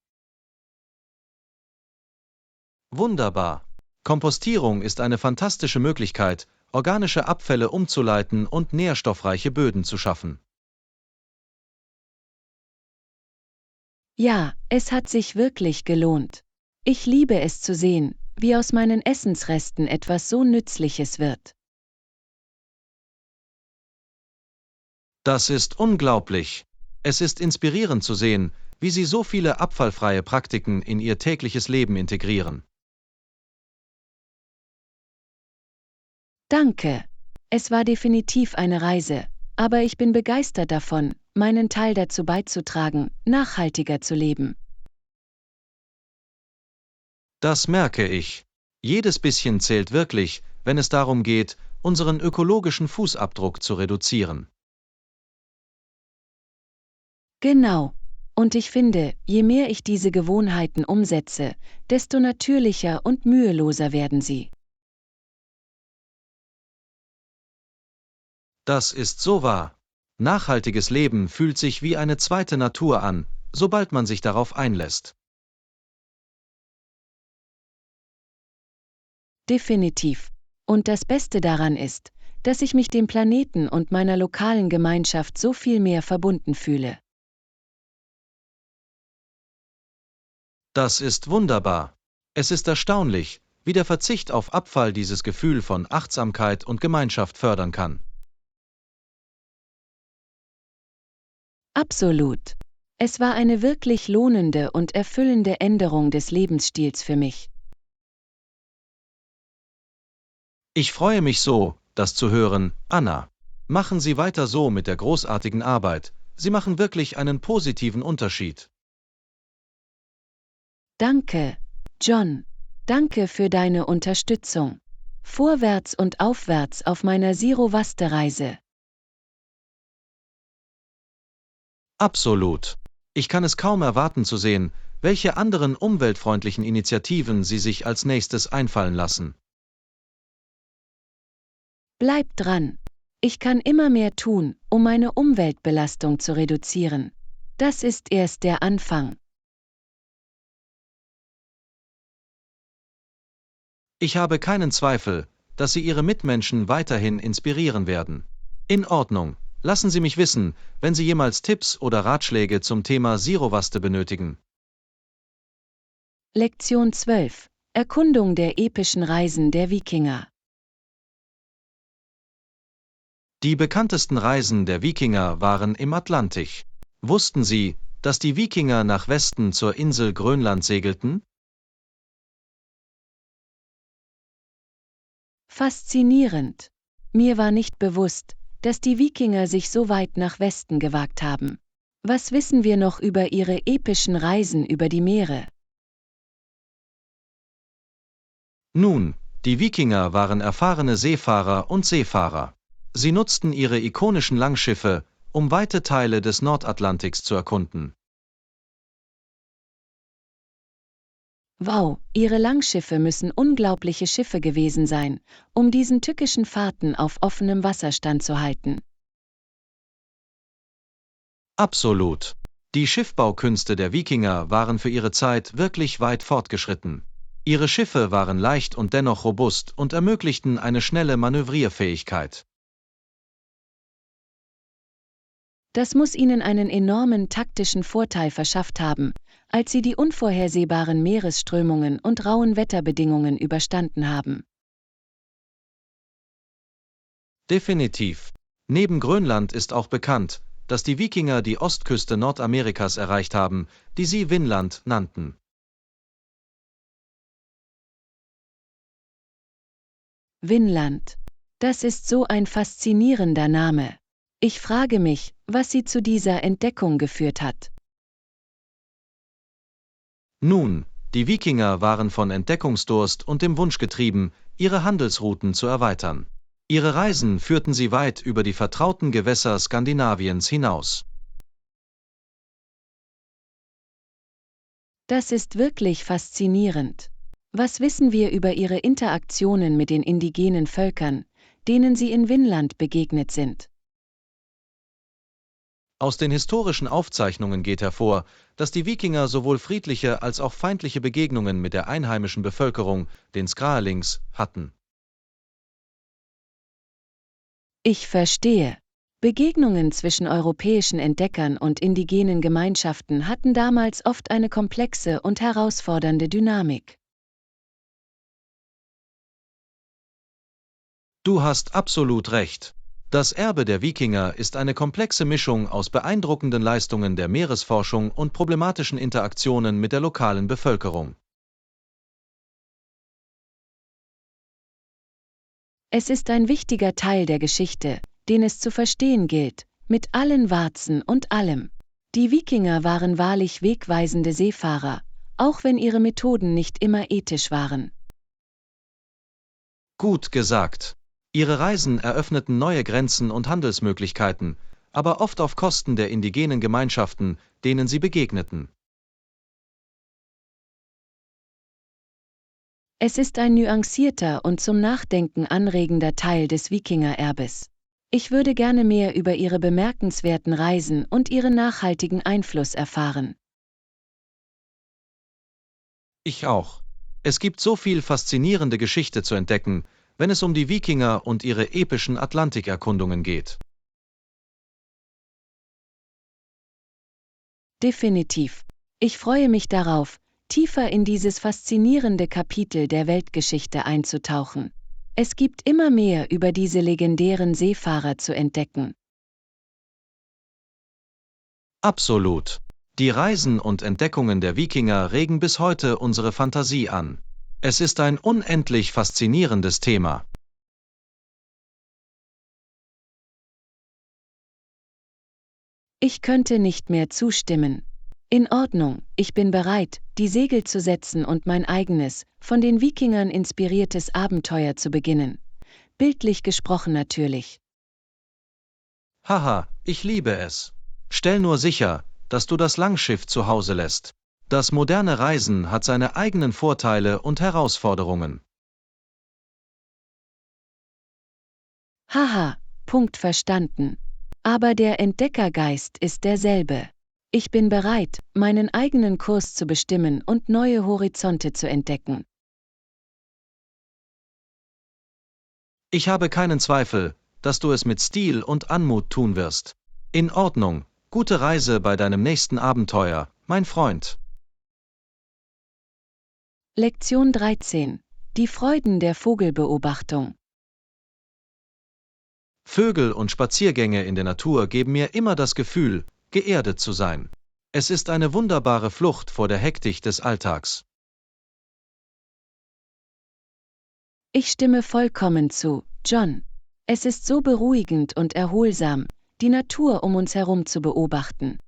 Wunderbar. Kompostierung ist eine fantastische Möglichkeit, organische Abfälle umzuleiten und nährstoffreiche Böden zu schaffen. Ja, es hat sich wirklich gelohnt. Ich liebe es zu sehen, wie aus meinen Essensresten etwas so Nützliches wird. Das ist unglaublich. Es ist inspirierend zu sehen, wie Sie so viele abfallfreie Praktiken in Ihr tägliches Leben integrieren. Danke. Es war definitiv eine Reise, aber ich bin begeistert davon, meinen Teil dazu beizutragen, nachhaltiger zu leben. Das merke ich. Jedes bisschen zählt wirklich, wenn es darum geht, unseren ökologischen Fußabdruck zu reduzieren. Genau. Und ich finde, je mehr ich diese Gewohnheiten umsetze, desto natürlicher und müheloser werden sie. Das ist so wahr. Nachhaltiges Leben fühlt sich wie eine zweite Natur an, sobald man sich darauf einlässt. Definitiv. Und das Beste daran ist, dass ich mich dem Planeten und meiner lokalen Gemeinschaft so viel mehr verbunden fühle. Das ist wunderbar. Es ist erstaunlich, wie der Verzicht auf Abfall dieses Gefühl von Achtsamkeit und Gemeinschaft fördern kann. Absolut. Es war eine wirklich lohnende und erfüllende Änderung des Lebensstils für mich. Ich freue mich so, das zu hören, Anna. Machen Sie weiter so mit der großartigen Arbeit. Sie machen wirklich einen positiven Unterschied. Danke, John. Danke für deine Unterstützung. Vorwärts und aufwärts auf meiner Zero-Waste-Reise. Absolut. Ich kann es kaum erwarten zu sehen, welche anderen umweltfreundlichen Initiativen Sie sich als nächstes einfallen lassen. Bleib dran. Ich kann immer mehr tun, um meine Umweltbelastung zu reduzieren. Das ist erst der Anfang. Ich habe keinen Zweifel, dass Sie Ihre Mitmenschen weiterhin inspirieren werden. In Ordnung. Lassen Sie mich wissen, wenn Sie jemals Tipps oder Ratschläge zum Thema Zero-Waste benötigen. Lektion 12. Erkundung der epischen Reisen der Wikinger. Die bekanntesten Reisen der Wikinger waren im Atlantik. Wussten Sie, dass die Wikinger nach Westen zur Insel Grönland segelten? Faszinierend. Mir war nicht bewusst, dass die Wikinger sich so weit nach Westen gewagt haben. Was wissen wir noch über ihre epischen Reisen über die Meere? Nun, die Wikinger waren erfahrene Seefahrer und Seefahrer. Sie nutzten ihre ikonischen Langschiffe, um weite Teile des Nordatlantiks zu erkunden. Wow, ihre Langschiffe müssen unglaubliche Schiffe gewesen sein, um diesen tückischen Fahrten auf offenem Wasser standzuhalten. Absolut. Die Schiffbaukünste der Wikinger waren für ihre Zeit wirklich weit fortgeschritten. Ihre Schiffe waren leicht und dennoch robust und ermöglichten eine schnelle Manövrierfähigkeit. Das muss ihnen einen enormen taktischen Vorteil verschafft haben, als sie die unvorhersehbaren Meeresströmungen und rauen Wetterbedingungen überstanden haben. Definitiv. Neben Grönland ist auch bekannt, dass die Wikinger die Ostküste Nordamerikas erreicht haben, die sie Vinland nannten. Vinland. Das ist so ein faszinierender Name. Ich frage mich, was sie zu dieser Entdeckung geführt hat. Nun, die Wikinger waren von Entdeckungsdurst und dem Wunsch getrieben, ihre Handelsrouten zu erweitern. Ihre Reisen führten sie weit über die vertrauten Gewässer Skandinaviens hinaus. Das ist wirklich faszinierend. Was wissen wir über ihre Interaktionen mit den indigenen Völkern, denen sie in Vinland begegnet sind? Aus den historischen Aufzeichnungen geht hervor, dass die Wikinger sowohl friedliche als auch feindliche Begegnungen mit der einheimischen Bevölkerung, den Skrælings, hatten. Ich verstehe. Begegnungen zwischen europäischen Entdeckern und indigenen Gemeinschaften hatten damals oft eine komplexe und herausfordernde Dynamik. Du hast absolut recht. Das Erbe der Wikinger ist eine komplexe Mischung aus beeindruckenden Leistungen der Meeresforschung und problematischen Interaktionen mit der lokalen Bevölkerung. Es ist ein wichtiger Teil der Geschichte, den es zu verstehen gilt, mit allen Warzen und allem. Die Wikinger waren wahrlich wegweisende Seefahrer, auch wenn ihre Methoden nicht immer ethisch waren. Gut gesagt. Ihre Reisen eröffneten neue Grenzen und Handelsmöglichkeiten, aber oft auf Kosten der indigenen Gemeinschaften, denen sie begegneten. Es ist ein nuancierter und zum Nachdenken anregender Teil des Wikingererbes. Ich würde gerne mehr über ihre bemerkenswerten Reisen und ihren nachhaltigen Einfluss erfahren. Ich auch. Es gibt so viel faszinierende Geschichte zu entdecken, wenn es um die Wikinger und ihre epischen Atlantikerkundungen geht. Definitiv. Ich freue mich darauf, tiefer in dieses faszinierende Kapitel der Weltgeschichte einzutauchen. Es gibt immer mehr über diese legendären Seefahrer zu entdecken. Absolut. Die Reisen und Entdeckungen der Wikinger regen bis heute unsere Fantasie an. Es ist ein unendlich faszinierendes Thema. Ich könnte nicht mehr zustimmen. In Ordnung, ich bin bereit, die Segel zu setzen und mein eigenes, von den Wikingern inspiriertes Abenteuer zu beginnen. Bildlich gesprochen natürlich. Haha, ich liebe es. Stell nur sicher, dass du das Langschiff zu Hause lässt. Das moderne Reisen hat seine eigenen Vorteile und Herausforderungen. Haha, Punkt verstanden. Aber der Entdeckergeist ist derselbe. Ich bin bereit, meinen eigenen Kurs zu bestimmen und neue Horizonte zu entdecken. Ich habe keinen Zweifel, dass du es mit Stil und Anmut tun wirst. In Ordnung, gute Reise bei deinem nächsten Abenteuer, mein Freund. Lektion 13. Die Freuden der Vogelbeobachtung. Vögel und Spaziergänge in der Natur geben mir immer das Gefühl, geerdet zu sein. Es ist eine wunderbare Flucht vor der Hektik des Alltags. Ich stimme vollkommen zu, John. Es ist so beruhigend und erholsam, die Natur um uns herum zu beobachten.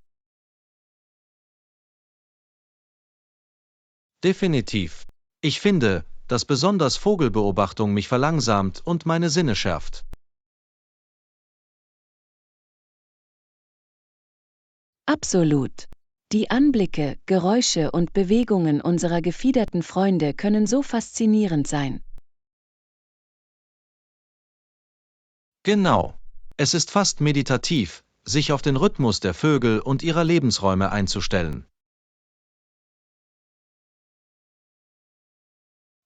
Definitiv. Ich finde, dass besonders Vogelbeobachtung mich verlangsamt und meine Sinne schärft. Absolut. Die Anblicke, Geräusche und Bewegungen unserer gefiederten Freunde können so faszinierend sein. Genau. Es ist fast meditativ, sich auf den Rhythmus der Vögel und ihrer Lebensräume einzustellen.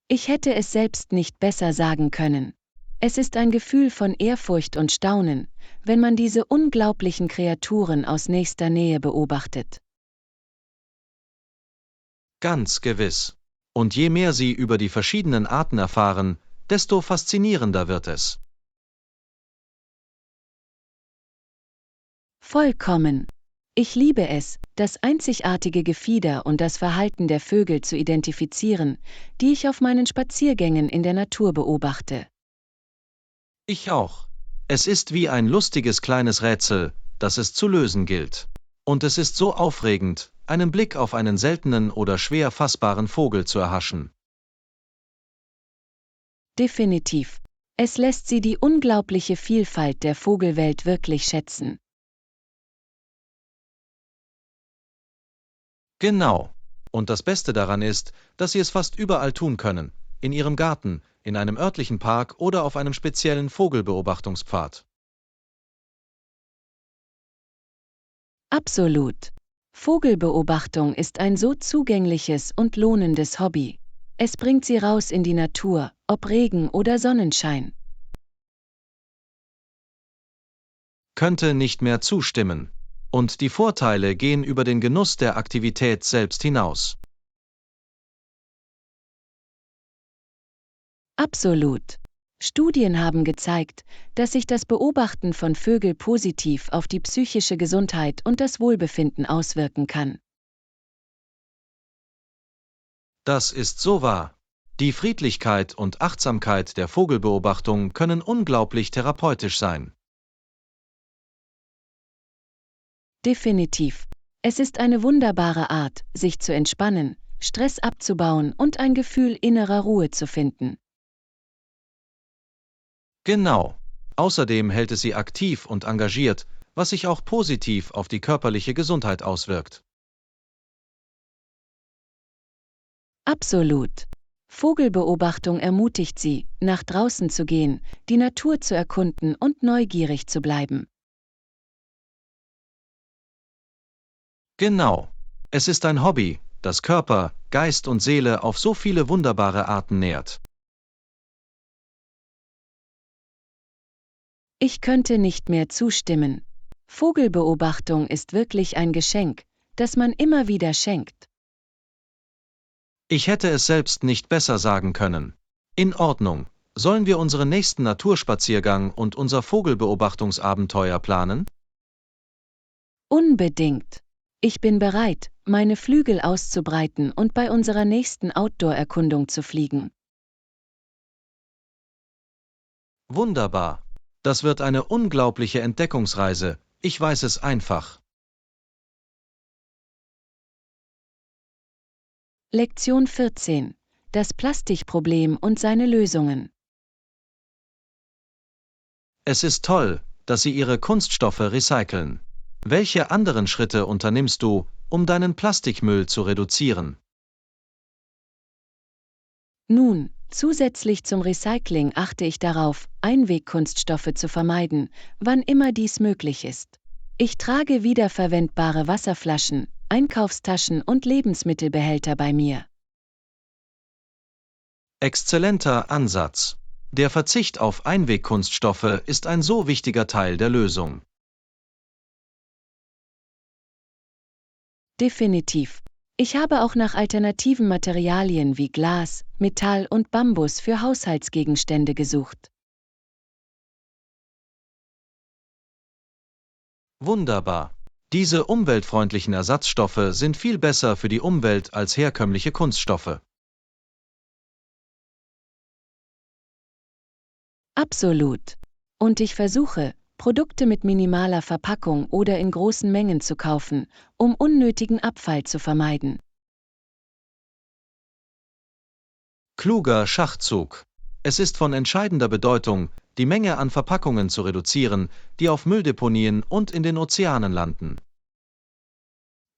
Ich hätte es selbst nicht besser sagen können. Es ist ein Gefühl von Ehrfurcht und Staunen, wenn man diese unglaublichen Kreaturen aus nächster Nähe beobachtet. Ganz gewiss. Und je mehr Sie über die verschiedenen Arten erfahren, desto faszinierender wird es. Vollkommen. Ich liebe es, das einzigartige Gefieder und das Verhalten der Vögel zu identifizieren, die ich auf meinen Spaziergängen in der Natur beobachte. Ich auch. Es ist wie ein lustiges kleines Rätsel, das es zu lösen gilt. Und es ist so aufregend, einen Blick auf einen seltenen oder schwer fassbaren Vogel zu erhaschen. Definitiv. Es lässt Sie die unglaubliche Vielfalt der Vogelwelt wirklich schätzen. Genau. Und das Beste daran ist, dass Sie es fast überall tun können. In Ihrem Garten, in einem örtlichen Park oder auf einem speziellen Vogelbeobachtungspfad. Absolut. Vogelbeobachtung ist ein so zugängliches und lohnendes Hobby. Es bringt Sie raus in die Natur, ob Regen oder Sonnenschein. Könnte nicht mehr zustimmen. Und die Vorteile gehen über den Genuss der Aktivität selbst hinaus. Absolut. Studien haben gezeigt, dass sich das Beobachten von Vögeln positiv auf die psychische Gesundheit und das Wohlbefinden auswirken kann. Das ist so wahr. Die Friedlichkeit und Achtsamkeit der Vogelbeobachtung können unglaublich therapeutisch sein. Definitiv. Es ist eine wunderbare Art, sich zu entspannen, Stress abzubauen und ein Gefühl innerer Ruhe zu finden. Genau. Außerdem hält es sie aktiv und engagiert, was sich auch positiv auf die körperliche Gesundheit auswirkt. Absolut. Vogelbeobachtung ermutigt Sie, nach draußen zu gehen, die Natur zu erkunden und neugierig zu bleiben. Genau. Es ist ein Hobby, das Körper, Geist und Seele auf so viele wunderbare Arten nährt. Ich könnte nicht mehr zustimmen. Vogelbeobachtung ist wirklich ein Geschenk, das man immer wieder schenkt. Ich hätte es selbst nicht besser sagen können. In Ordnung. Sollen wir unseren nächsten Naturspaziergang und unser Vogelbeobachtungsabenteuer planen? Unbedingt. Ich bin bereit, meine Flügel auszubreiten und bei unserer nächsten Outdoor-Erkundung zu fliegen. Wunderbar. Das wird eine unglaubliche Entdeckungsreise, ich weiß es einfach. Lektion 14. Das Plastikproblem und seine Lösungen. Es ist toll, dass Sie Ihre Kunststoffe recyceln. Welche anderen Schritte unternimmst du, um deinen Plastikmüll zu reduzieren? Nun, zusätzlich zum Recycling achte ich darauf, Einwegkunststoffe zu vermeiden, wann immer dies möglich ist. Ich trage wiederverwendbare Wasserflaschen, Einkaufstaschen und Lebensmittelbehälter bei mir. Exzellenter Ansatz. Der Verzicht auf Einwegkunststoffe ist ein so wichtiger Teil der Lösung. Definitiv. Ich habe auch nach alternativen Materialien wie Glas, Metall und Bambus für Haushaltsgegenstände gesucht. Wunderbar. Diese umweltfreundlichen Ersatzstoffe sind viel besser für die Umwelt als herkömmliche Kunststoffe. Absolut. Und ich versuche, Produkte mit minimaler Verpackung oder in großen Mengen zu kaufen, um unnötigen Abfall zu vermeiden. Kluger Schachzug. Es ist von entscheidender Bedeutung, die Menge an Verpackungen zu reduzieren, die auf Mülldeponien und in den Ozeanen landen.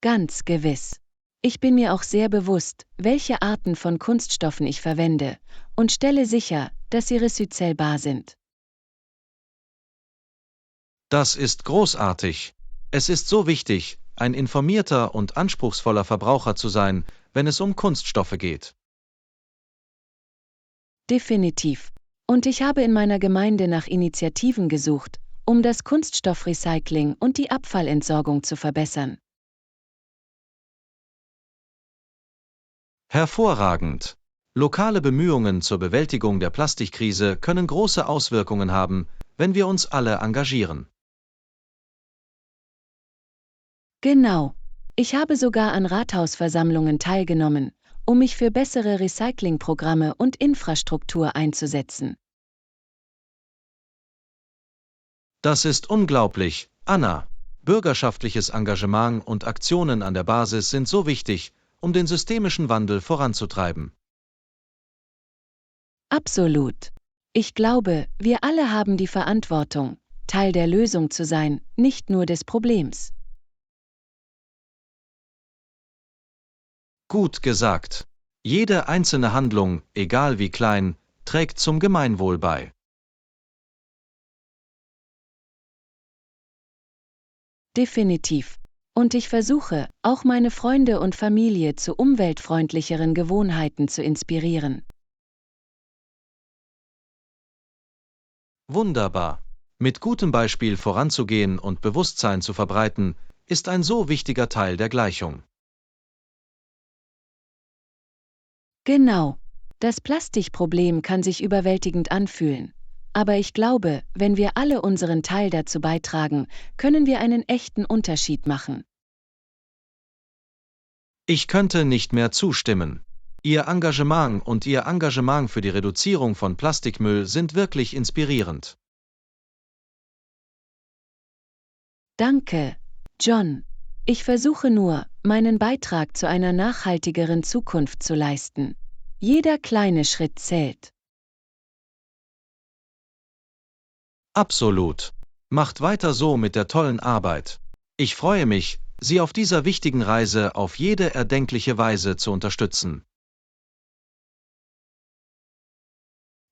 Ganz gewiss. Ich bin mir auch sehr bewusst, welche Arten von Kunststoffen ich verwende, und stelle sicher, dass sie recycelbar sind. Das ist großartig. Es ist so wichtig, ein informierter und anspruchsvoller Verbraucher zu sein, wenn es um Kunststoffe geht. Definitiv. Und ich habe in meiner Gemeinde nach Initiativen gesucht, um das Kunststoffrecycling und die Abfallentsorgung zu verbessern. Hervorragend. Lokale Bemühungen zur Bewältigung der Plastikkrise können große Auswirkungen haben, wenn wir uns alle engagieren. Genau. Ich habe sogar an Rathausversammlungen teilgenommen, um mich für bessere Recyclingprogramme und Infrastruktur einzusetzen. Das ist unglaublich, Anna. Bürgerschaftliches Engagement und Aktionen an der Basis sind so wichtig, um den systemischen Wandel voranzutreiben. Absolut. Ich glaube, wir alle haben die Verantwortung, Teil der Lösung zu sein, nicht nur des Problems. Gut gesagt. Jede einzelne Handlung, egal wie klein, trägt zum Gemeinwohl bei. Definitiv. Und ich versuche, auch meine Freunde und Familie zu umweltfreundlicheren Gewohnheiten zu inspirieren. Wunderbar. Mit gutem Beispiel voranzugehen und Bewusstsein zu verbreiten, ist ein so wichtiger Teil der Gleichung. Genau. Das Plastikproblem kann sich überwältigend anfühlen. Aber ich glaube, wenn wir alle unseren Teil dazu beitragen, können wir einen echten Unterschied machen. Ich könnte nicht mehr zustimmen. Ihr Engagement und Ihr Engagement für die Reduzierung von Plastikmüll sind wirklich inspirierend. Danke, John. Ich versuche nur, meinen Beitrag zu einer nachhaltigeren Zukunft zu leisten. Jeder kleine Schritt zählt. Absolut. Macht weiter so mit der tollen Arbeit. Ich freue mich, Sie auf dieser wichtigen Reise auf jede erdenkliche Weise zu unterstützen.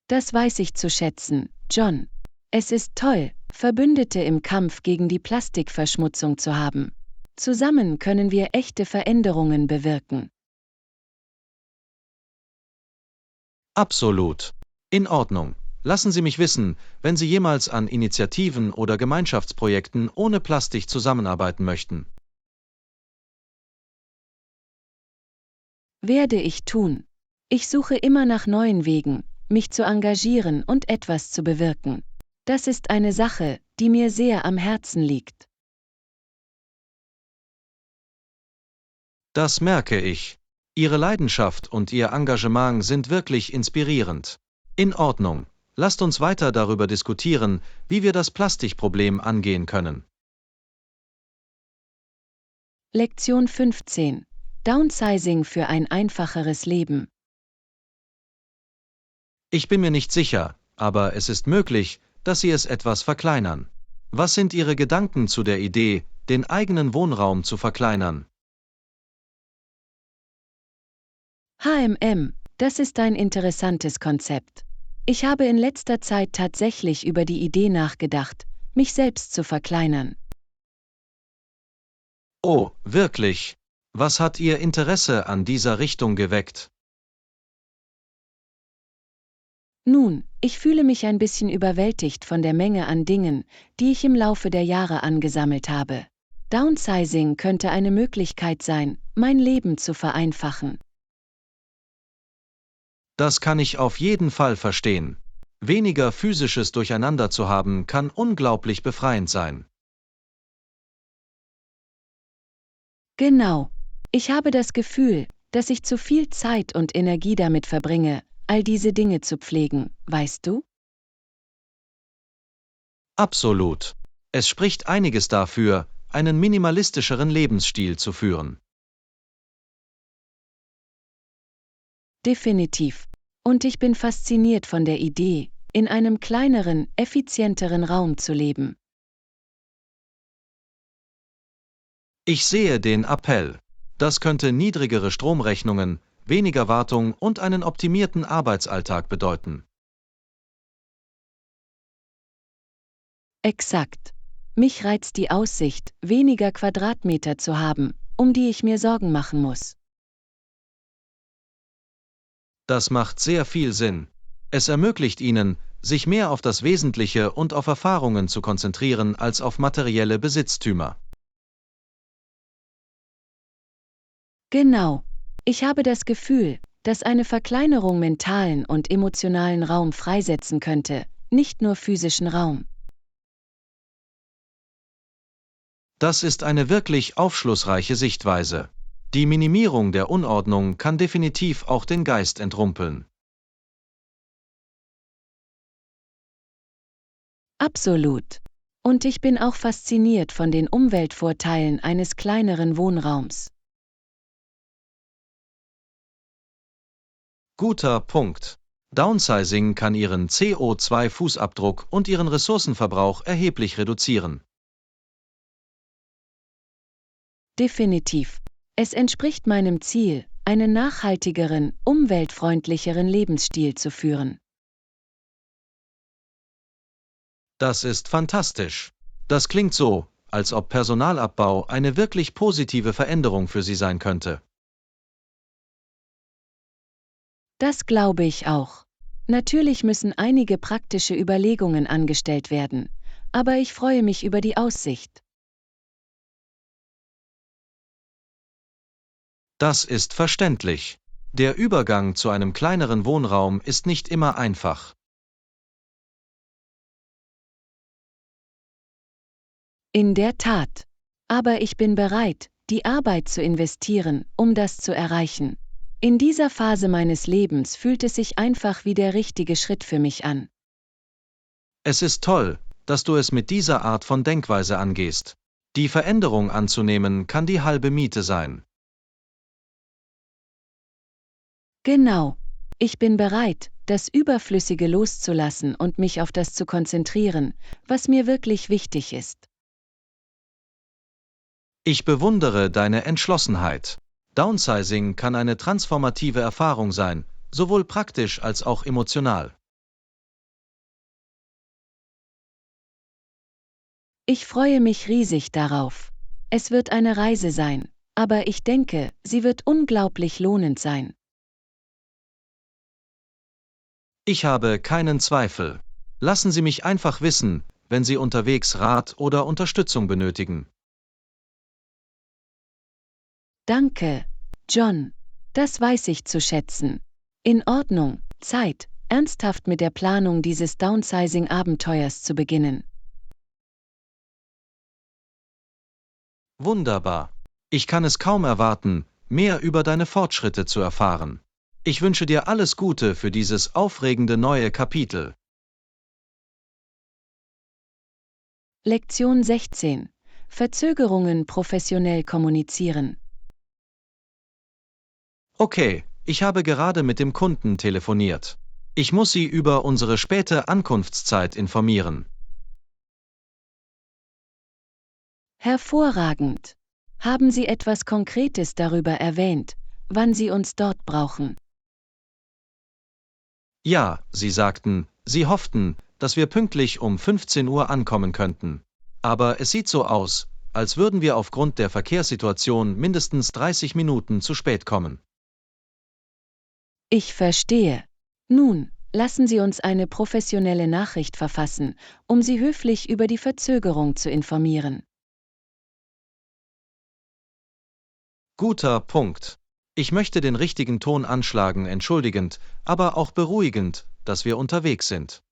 Das weiß ich zu schätzen, John. Es ist toll, Verbündete im Kampf gegen die Plastikverschmutzung zu haben. Zusammen können wir echte Veränderungen bewirken. Absolut. In Ordnung. Lassen Sie mich wissen, wenn Sie jemals an Initiativen oder Gemeinschaftsprojekten ohne Plastik zusammenarbeiten möchten. Werde ich tun. Ich suche immer nach neuen Wegen, mich zu engagieren und etwas zu bewirken. Das ist eine Sache, die mir sehr am Herzen liegt. Das merke ich. Ihre Leidenschaft und Ihr Engagement sind wirklich inspirierend. In Ordnung. Lasst uns weiter darüber diskutieren, wie wir das Plastikproblem angehen können. Lektion 15. Downsizing für ein einfacheres Leben. Ich bin mir nicht sicher, aber es ist möglich, dass Sie es etwas verkleinern. Was sind Ihre Gedanken zu der Idee, den eigenen Wohnraum zu verkleinern? Das ist ein interessantes Konzept. Ich habe in letzter Zeit tatsächlich über die Idee nachgedacht, mich selbst zu verkleinern. Oh, wirklich? Was hat Ihr Interesse an dieser Richtung geweckt? Nun, ich fühle mich ein bisschen überwältigt von der Menge an Dingen, die ich im Laufe der Jahre angesammelt habe. Downsizing könnte eine Möglichkeit sein, mein Leben zu vereinfachen. Das kann ich auf jeden Fall verstehen. Weniger physisches Durcheinander zu haben, kann unglaublich befreiend sein. Genau. Ich habe das Gefühl, dass ich zu viel Zeit und Energie damit verbringe, all diese Dinge zu pflegen, weißt du? Absolut. Es spricht einiges dafür, einen minimalistischeren Lebensstil zu führen. Definitiv. Und ich bin fasziniert von der Idee, in einem kleineren, effizienteren Raum zu leben. Ich sehe den Appell. Das könnte niedrigere Stromrechnungen, weniger Wartung und einen optimierten Arbeitsalltag bedeuten. Exakt. Mich reizt die Aussicht, weniger Quadratmeter zu haben, um die ich mir Sorgen machen muss. Das macht sehr viel Sinn. Es ermöglicht Ihnen, sich mehr auf das Wesentliche und auf Erfahrungen zu konzentrieren als auf materielle Besitztümer. Genau. Ich habe das Gefühl, dass eine Verkleinerung mentalen und emotionalen Raum freisetzen könnte, nicht nur physischen Raum. Das ist eine wirklich aufschlussreiche Sichtweise. Die Minimierung der Unordnung kann definitiv auch den Geist entrumpeln. Absolut. Und ich bin auch fasziniert von den Umweltvorteilen eines kleineren Wohnraums. Guter Punkt. Downsizing kann Ihren CO2-Fußabdruck und Ihren Ressourcenverbrauch erheblich reduzieren. Definitiv. Es entspricht meinem Ziel, einen nachhaltigeren, umweltfreundlicheren Lebensstil zu führen. Das ist fantastisch. Das klingt so, als ob Personalabbau eine wirklich positive Veränderung für Sie sein könnte. Das glaube ich auch. Natürlich müssen einige praktische Überlegungen angestellt werden, aber ich freue mich über die Aussicht. Das ist verständlich. Der Übergang zu einem kleineren Wohnraum ist nicht immer einfach. In der Tat. Aber ich bin bereit, die Arbeit zu investieren, um das zu erreichen. In dieser Phase meines Lebens fühlt es sich einfach wie der richtige Schritt für mich an. Es ist toll, dass du es mit dieser Art von Denkweise angehst. Die Veränderung anzunehmen kann die halbe Miete sein. Genau. Ich bin bereit, das Überflüssige loszulassen und mich auf das zu konzentrieren, was mir wirklich wichtig ist. Ich bewundere deine Entschlossenheit. Downsizing kann eine transformative Erfahrung sein, sowohl praktisch als auch emotional. Ich freue mich riesig darauf. Es wird eine Reise sein, aber ich denke, sie wird unglaublich lohnend sein. Ich habe keinen Zweifel. Lassen Sie mich einfach wissen, wenn Sie unterwegs Rat oder Unterstützung benötigen. Danke, John. Das weiß ich zu schätzen. In Ordnung, Zeit, ernsthaft mit der Planung dieses Downsizing-Abenteuers zu beginnen. Wunderbar. Ich kann es kaum erwarten, mehr über deine Fortschritte zu erfahren. Ich wünsche dir alles Gute für dieses aufregende neue Kapitel. Lektion 16. Verzögerungen professionell kommunizieren. Okay, ich habe gerade mit dem Kunden telefoniert. Ich muss Sie über unsere späte Ankunftszeit informieren. Hervorragend. Haben Sie etwas Konkretes darüber erwähnt, wann Sie uns dort brauchen? Ja, Sie sagten, Sie hofften, dass wir pünktlich um 15 Uhr ankommen könnten. Aber es sieht so aus, als würden wir aufgrund der Verkehrssituation mindestens 30 Minuten zu spät kommen. Ich verstehe. Nun, lassen Sie uns eine professionelle Nachricht verfassen, um Sie höflich über die Verzögerung zu informieren. Guter Punkt. Ich möchte den richtigen Ton anschlagen, entschuldigend, aber auch beruhigend, dass wir unterwegs sind.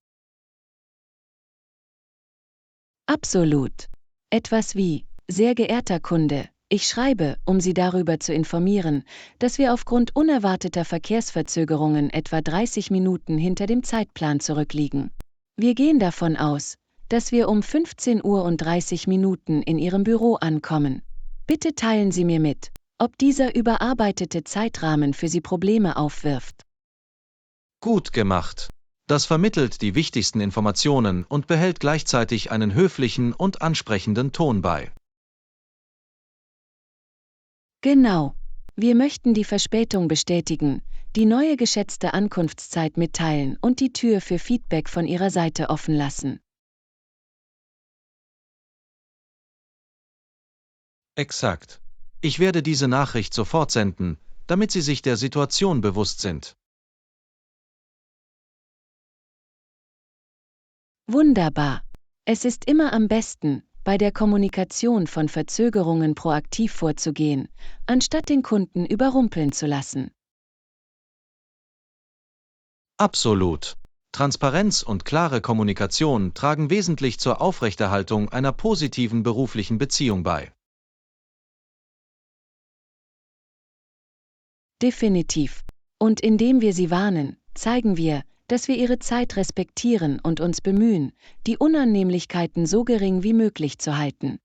Absolut. Etwas wie, sehr geehrter Kunde, ich schreibe, um Sie darüber zu informieren, dass wir aufgrund unerwarteter Verkehrsverzögerungen etwa 30 Minuten hinter dem Zeitplan zurückliegen. Wir gehen davon aus, dass wir um 15 Uhr und 30 Minuten in Ihrem Büro ankommen. Bitte teilen Sie mir mit, ob dieser überarbeitete Zeitrahmen für Sie Probleme aufwirft. Gut gemacht. Das vermittelt die wichtigsten Informationen und behält gleichzeitig einen höflichen und ansprechenden Ton bei. Genau. Wir möchten die Verspätung bestätigen, die neue geschätzte Ankunftszeit mitteilen und die Tür für Feedback von Ihrer Seite offen lassen. Exakt. Ich werde diese Nachricht sofort senden, damit Sie sich der Situation bewusst sind. Wunderbar. Es ist immer am besten, bei der Kommunikation von Verzögerungen proaktiv vorzugehen, anstatt den Kunden überrumpeln zu lassen. Absolut. Transparenz und klare Kommunikation tragen wesentlich zur Aufrechterhaltung einer positiven beruflichen Beziehung bei. Definitiv. Und indem wir sie warnen, zeigen wir, dass wir ihre Zeit respektieren und uns bemühen, die Unannehmlichkeiten so gering wie möglich zu halten.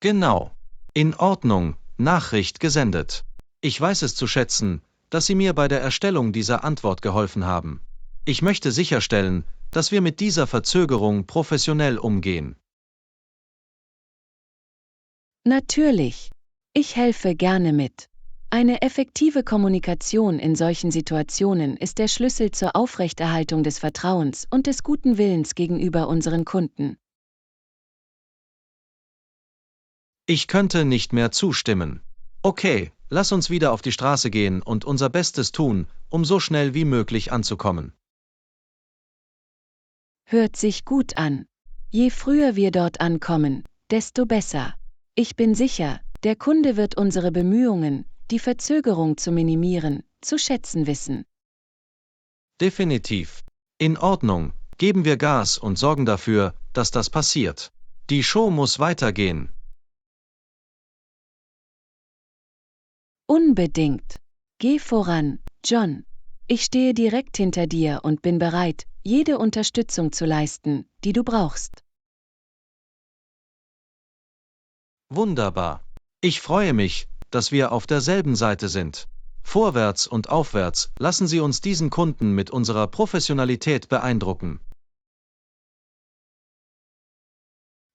Genau. In Ordnung, Nachricht gesendet. Ich weiß es zu schätzen, dass Sie mir bei der Erstellung dieser Antwort geholfen haben. Ich möchte sicherstellen, dass wir mit dieser Verzögerung professionell umgehen. Natürlich. Ich helfe gerne mit. Eine effektive Kommunikation in solchen Situationen ist der Schlüssel zur Aufrechterhaltung des Vertrauens und des guten Willens gegenüber unseren Kunden. Ich könnte nicht mehr zustimmen. Okay, lass uns wieder auf die Straße gehen und unser Bestes tun, um so schnell wie möglich anzukommen. Hört sich gut an. Je früher wir dort ankommen, desto besser. Ich bin sicher, der Kunde wird unsere Bemühungen, die Verzögerung zu minimieren, zu schätzen wissen. Definitiv. In Ordnung, geben wir Gas und sorgen dafür, dass das passiert. Die Show muss weitergehen. Unbedingt. Geh voran, John. Ich stehe direkt hinter dir und bin bereit, jede Unterstützung zu leisten, die du brauchst. Wunderbar. Ich freue mich, dass wir auf derselben Seite sind. Vorwärts und aufwärts lassen Sie uns diesen Kunden mit unserer Professionalität beeindrucken.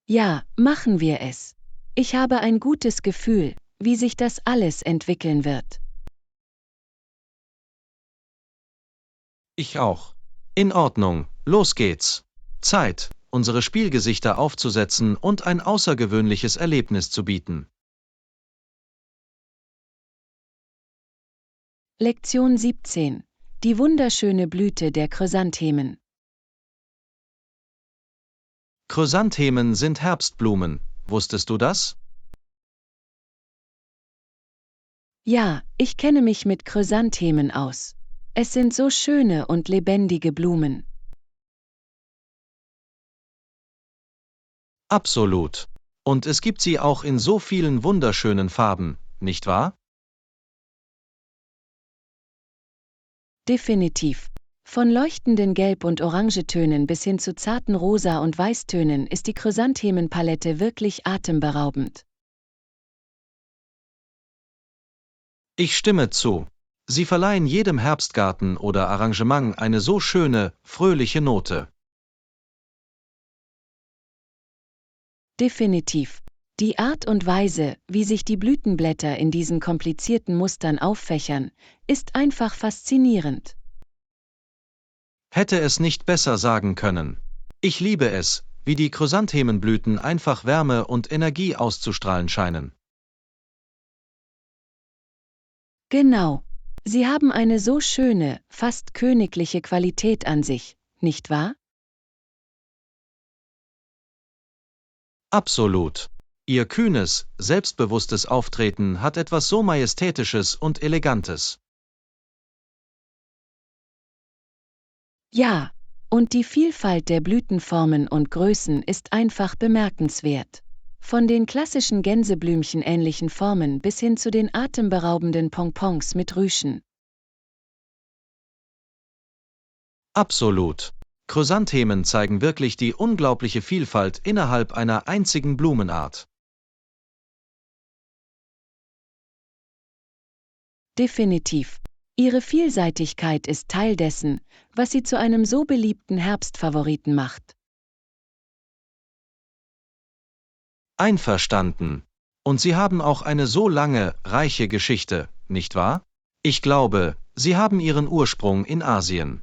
Ja, machen wir es. Ich habe ein gutes Gefühl, wie sich das alles entwickeln wird. Ich auch. In Ordnung, los geht's. Zeit, unsere Spielgesichter aufzusetzen und ein außergewöhnliches Erlebnis zu bieten. Lektion 17. Die wunderschöne Blüte der Chrysanthemen. Chrysanthemen sind Herbstblumen, wusstest du das? Ja, ich kenne mich mit Chrysanthemen aus. Es sind so schöne und lebendige Blumen. Absolut. Und es gibt sie auch in so vielen wunderschönen Farben, nicht wahr? Definitiv. Von leuchtenden Gelb- und Orangetönen bis hin zu zarten Rosa- und Weißtönen ist die Chrysanthemenpalette wirklich atemberaubend. Ich stimme zu. Sie verleihen jedem Herbstgarten oder Arrangement eine so schöne, fröhliche Note. Definitiv. Die Art und Weise, wie sich die Blütenblätter in diesen komplizierten Mustern auffächern, ist einfach faszinierend. Hätte es nicht besser sagen können. Ich liebe es, wie die Chrysanthemenblüten einfach Wärme und Energie auszustrahlen scheinen. Genau. Sie haben eine so schöne, fast königliche Qualität an sich, nicht wahr? Absolut. Ihr kühnes, selbstbewusstes Auftreten hat etwas so Majestätisches und Elegantes. Ja, und die Vielfalt der Blütenformen und Größen ist einfach bemerkenswert. Von den klassischen Gänseblümchen-ähnlichen Formen bis hin zu den atemberaubenden Pompons mit Rüschen. Absolut. Chrysanthemen zeigen wirklich die unglaubliche Vielfalt innerhalb einer einzigen Blumenart. Definitiv. Ihre Vielseitigkeit ist Teil dessen, was sie zu einem so beliebten Herbstfavoriten macht. Einverstanden. Und sie haben auch eine so lange, reiche Geschichte, nicht wahr? Ich glaube, sie haben ihren Ursprung in Asien.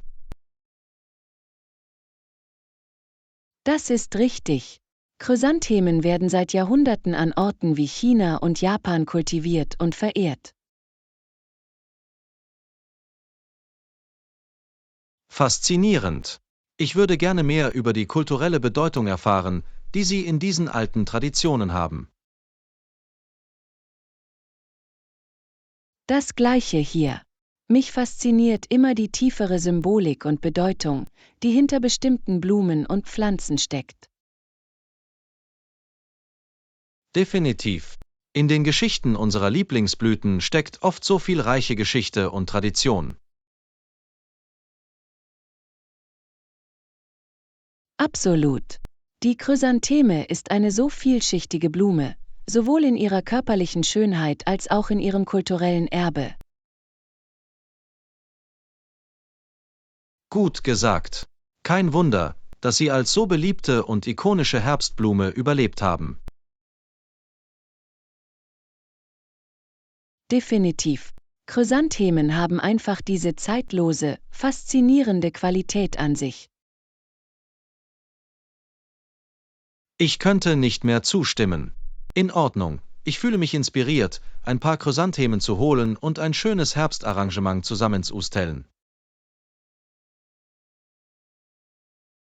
Das ist richtig. Chrysanthemen werden seit Jahrhunderten an Orten wie China und Japan kultiviert und verehrt. Faszinierend. Ich würde gerne mehr über die kulturelle Bedeutung erfahren, die sie in diesen alten Traditionen haben. Das Gleiche hier. Mich fasziniert immer die tiefere Symbolik und Bedeutung, die hinter bestimmten Blumen und Pflanzen steckt. Definitiv. In den Geschichten unserer Lieblingsblüten steckt oft so viel reiche Geschichte und Tradition. Absolut. Die Chrysantheme ist eine so vielschichtige Blume, sowohl in ihrer körperlichen Schönheit als auch in ihrem kulturellen Erbe. Gut gesagt. Kein Wunder, dass sie als so beliebte und ikonische Herbstblume überlebt haben. Definitiv. Chrysanthemen haben einfach diese zeitlose, faszinierende Qualität an sich. Ich könnte nicht mehr zustimmen. In Ordnung. Ich fühle mich inspiriert, ein paar Chrysanthemen zu holen und ein schönes Herbstarrangement zusammenzustellen.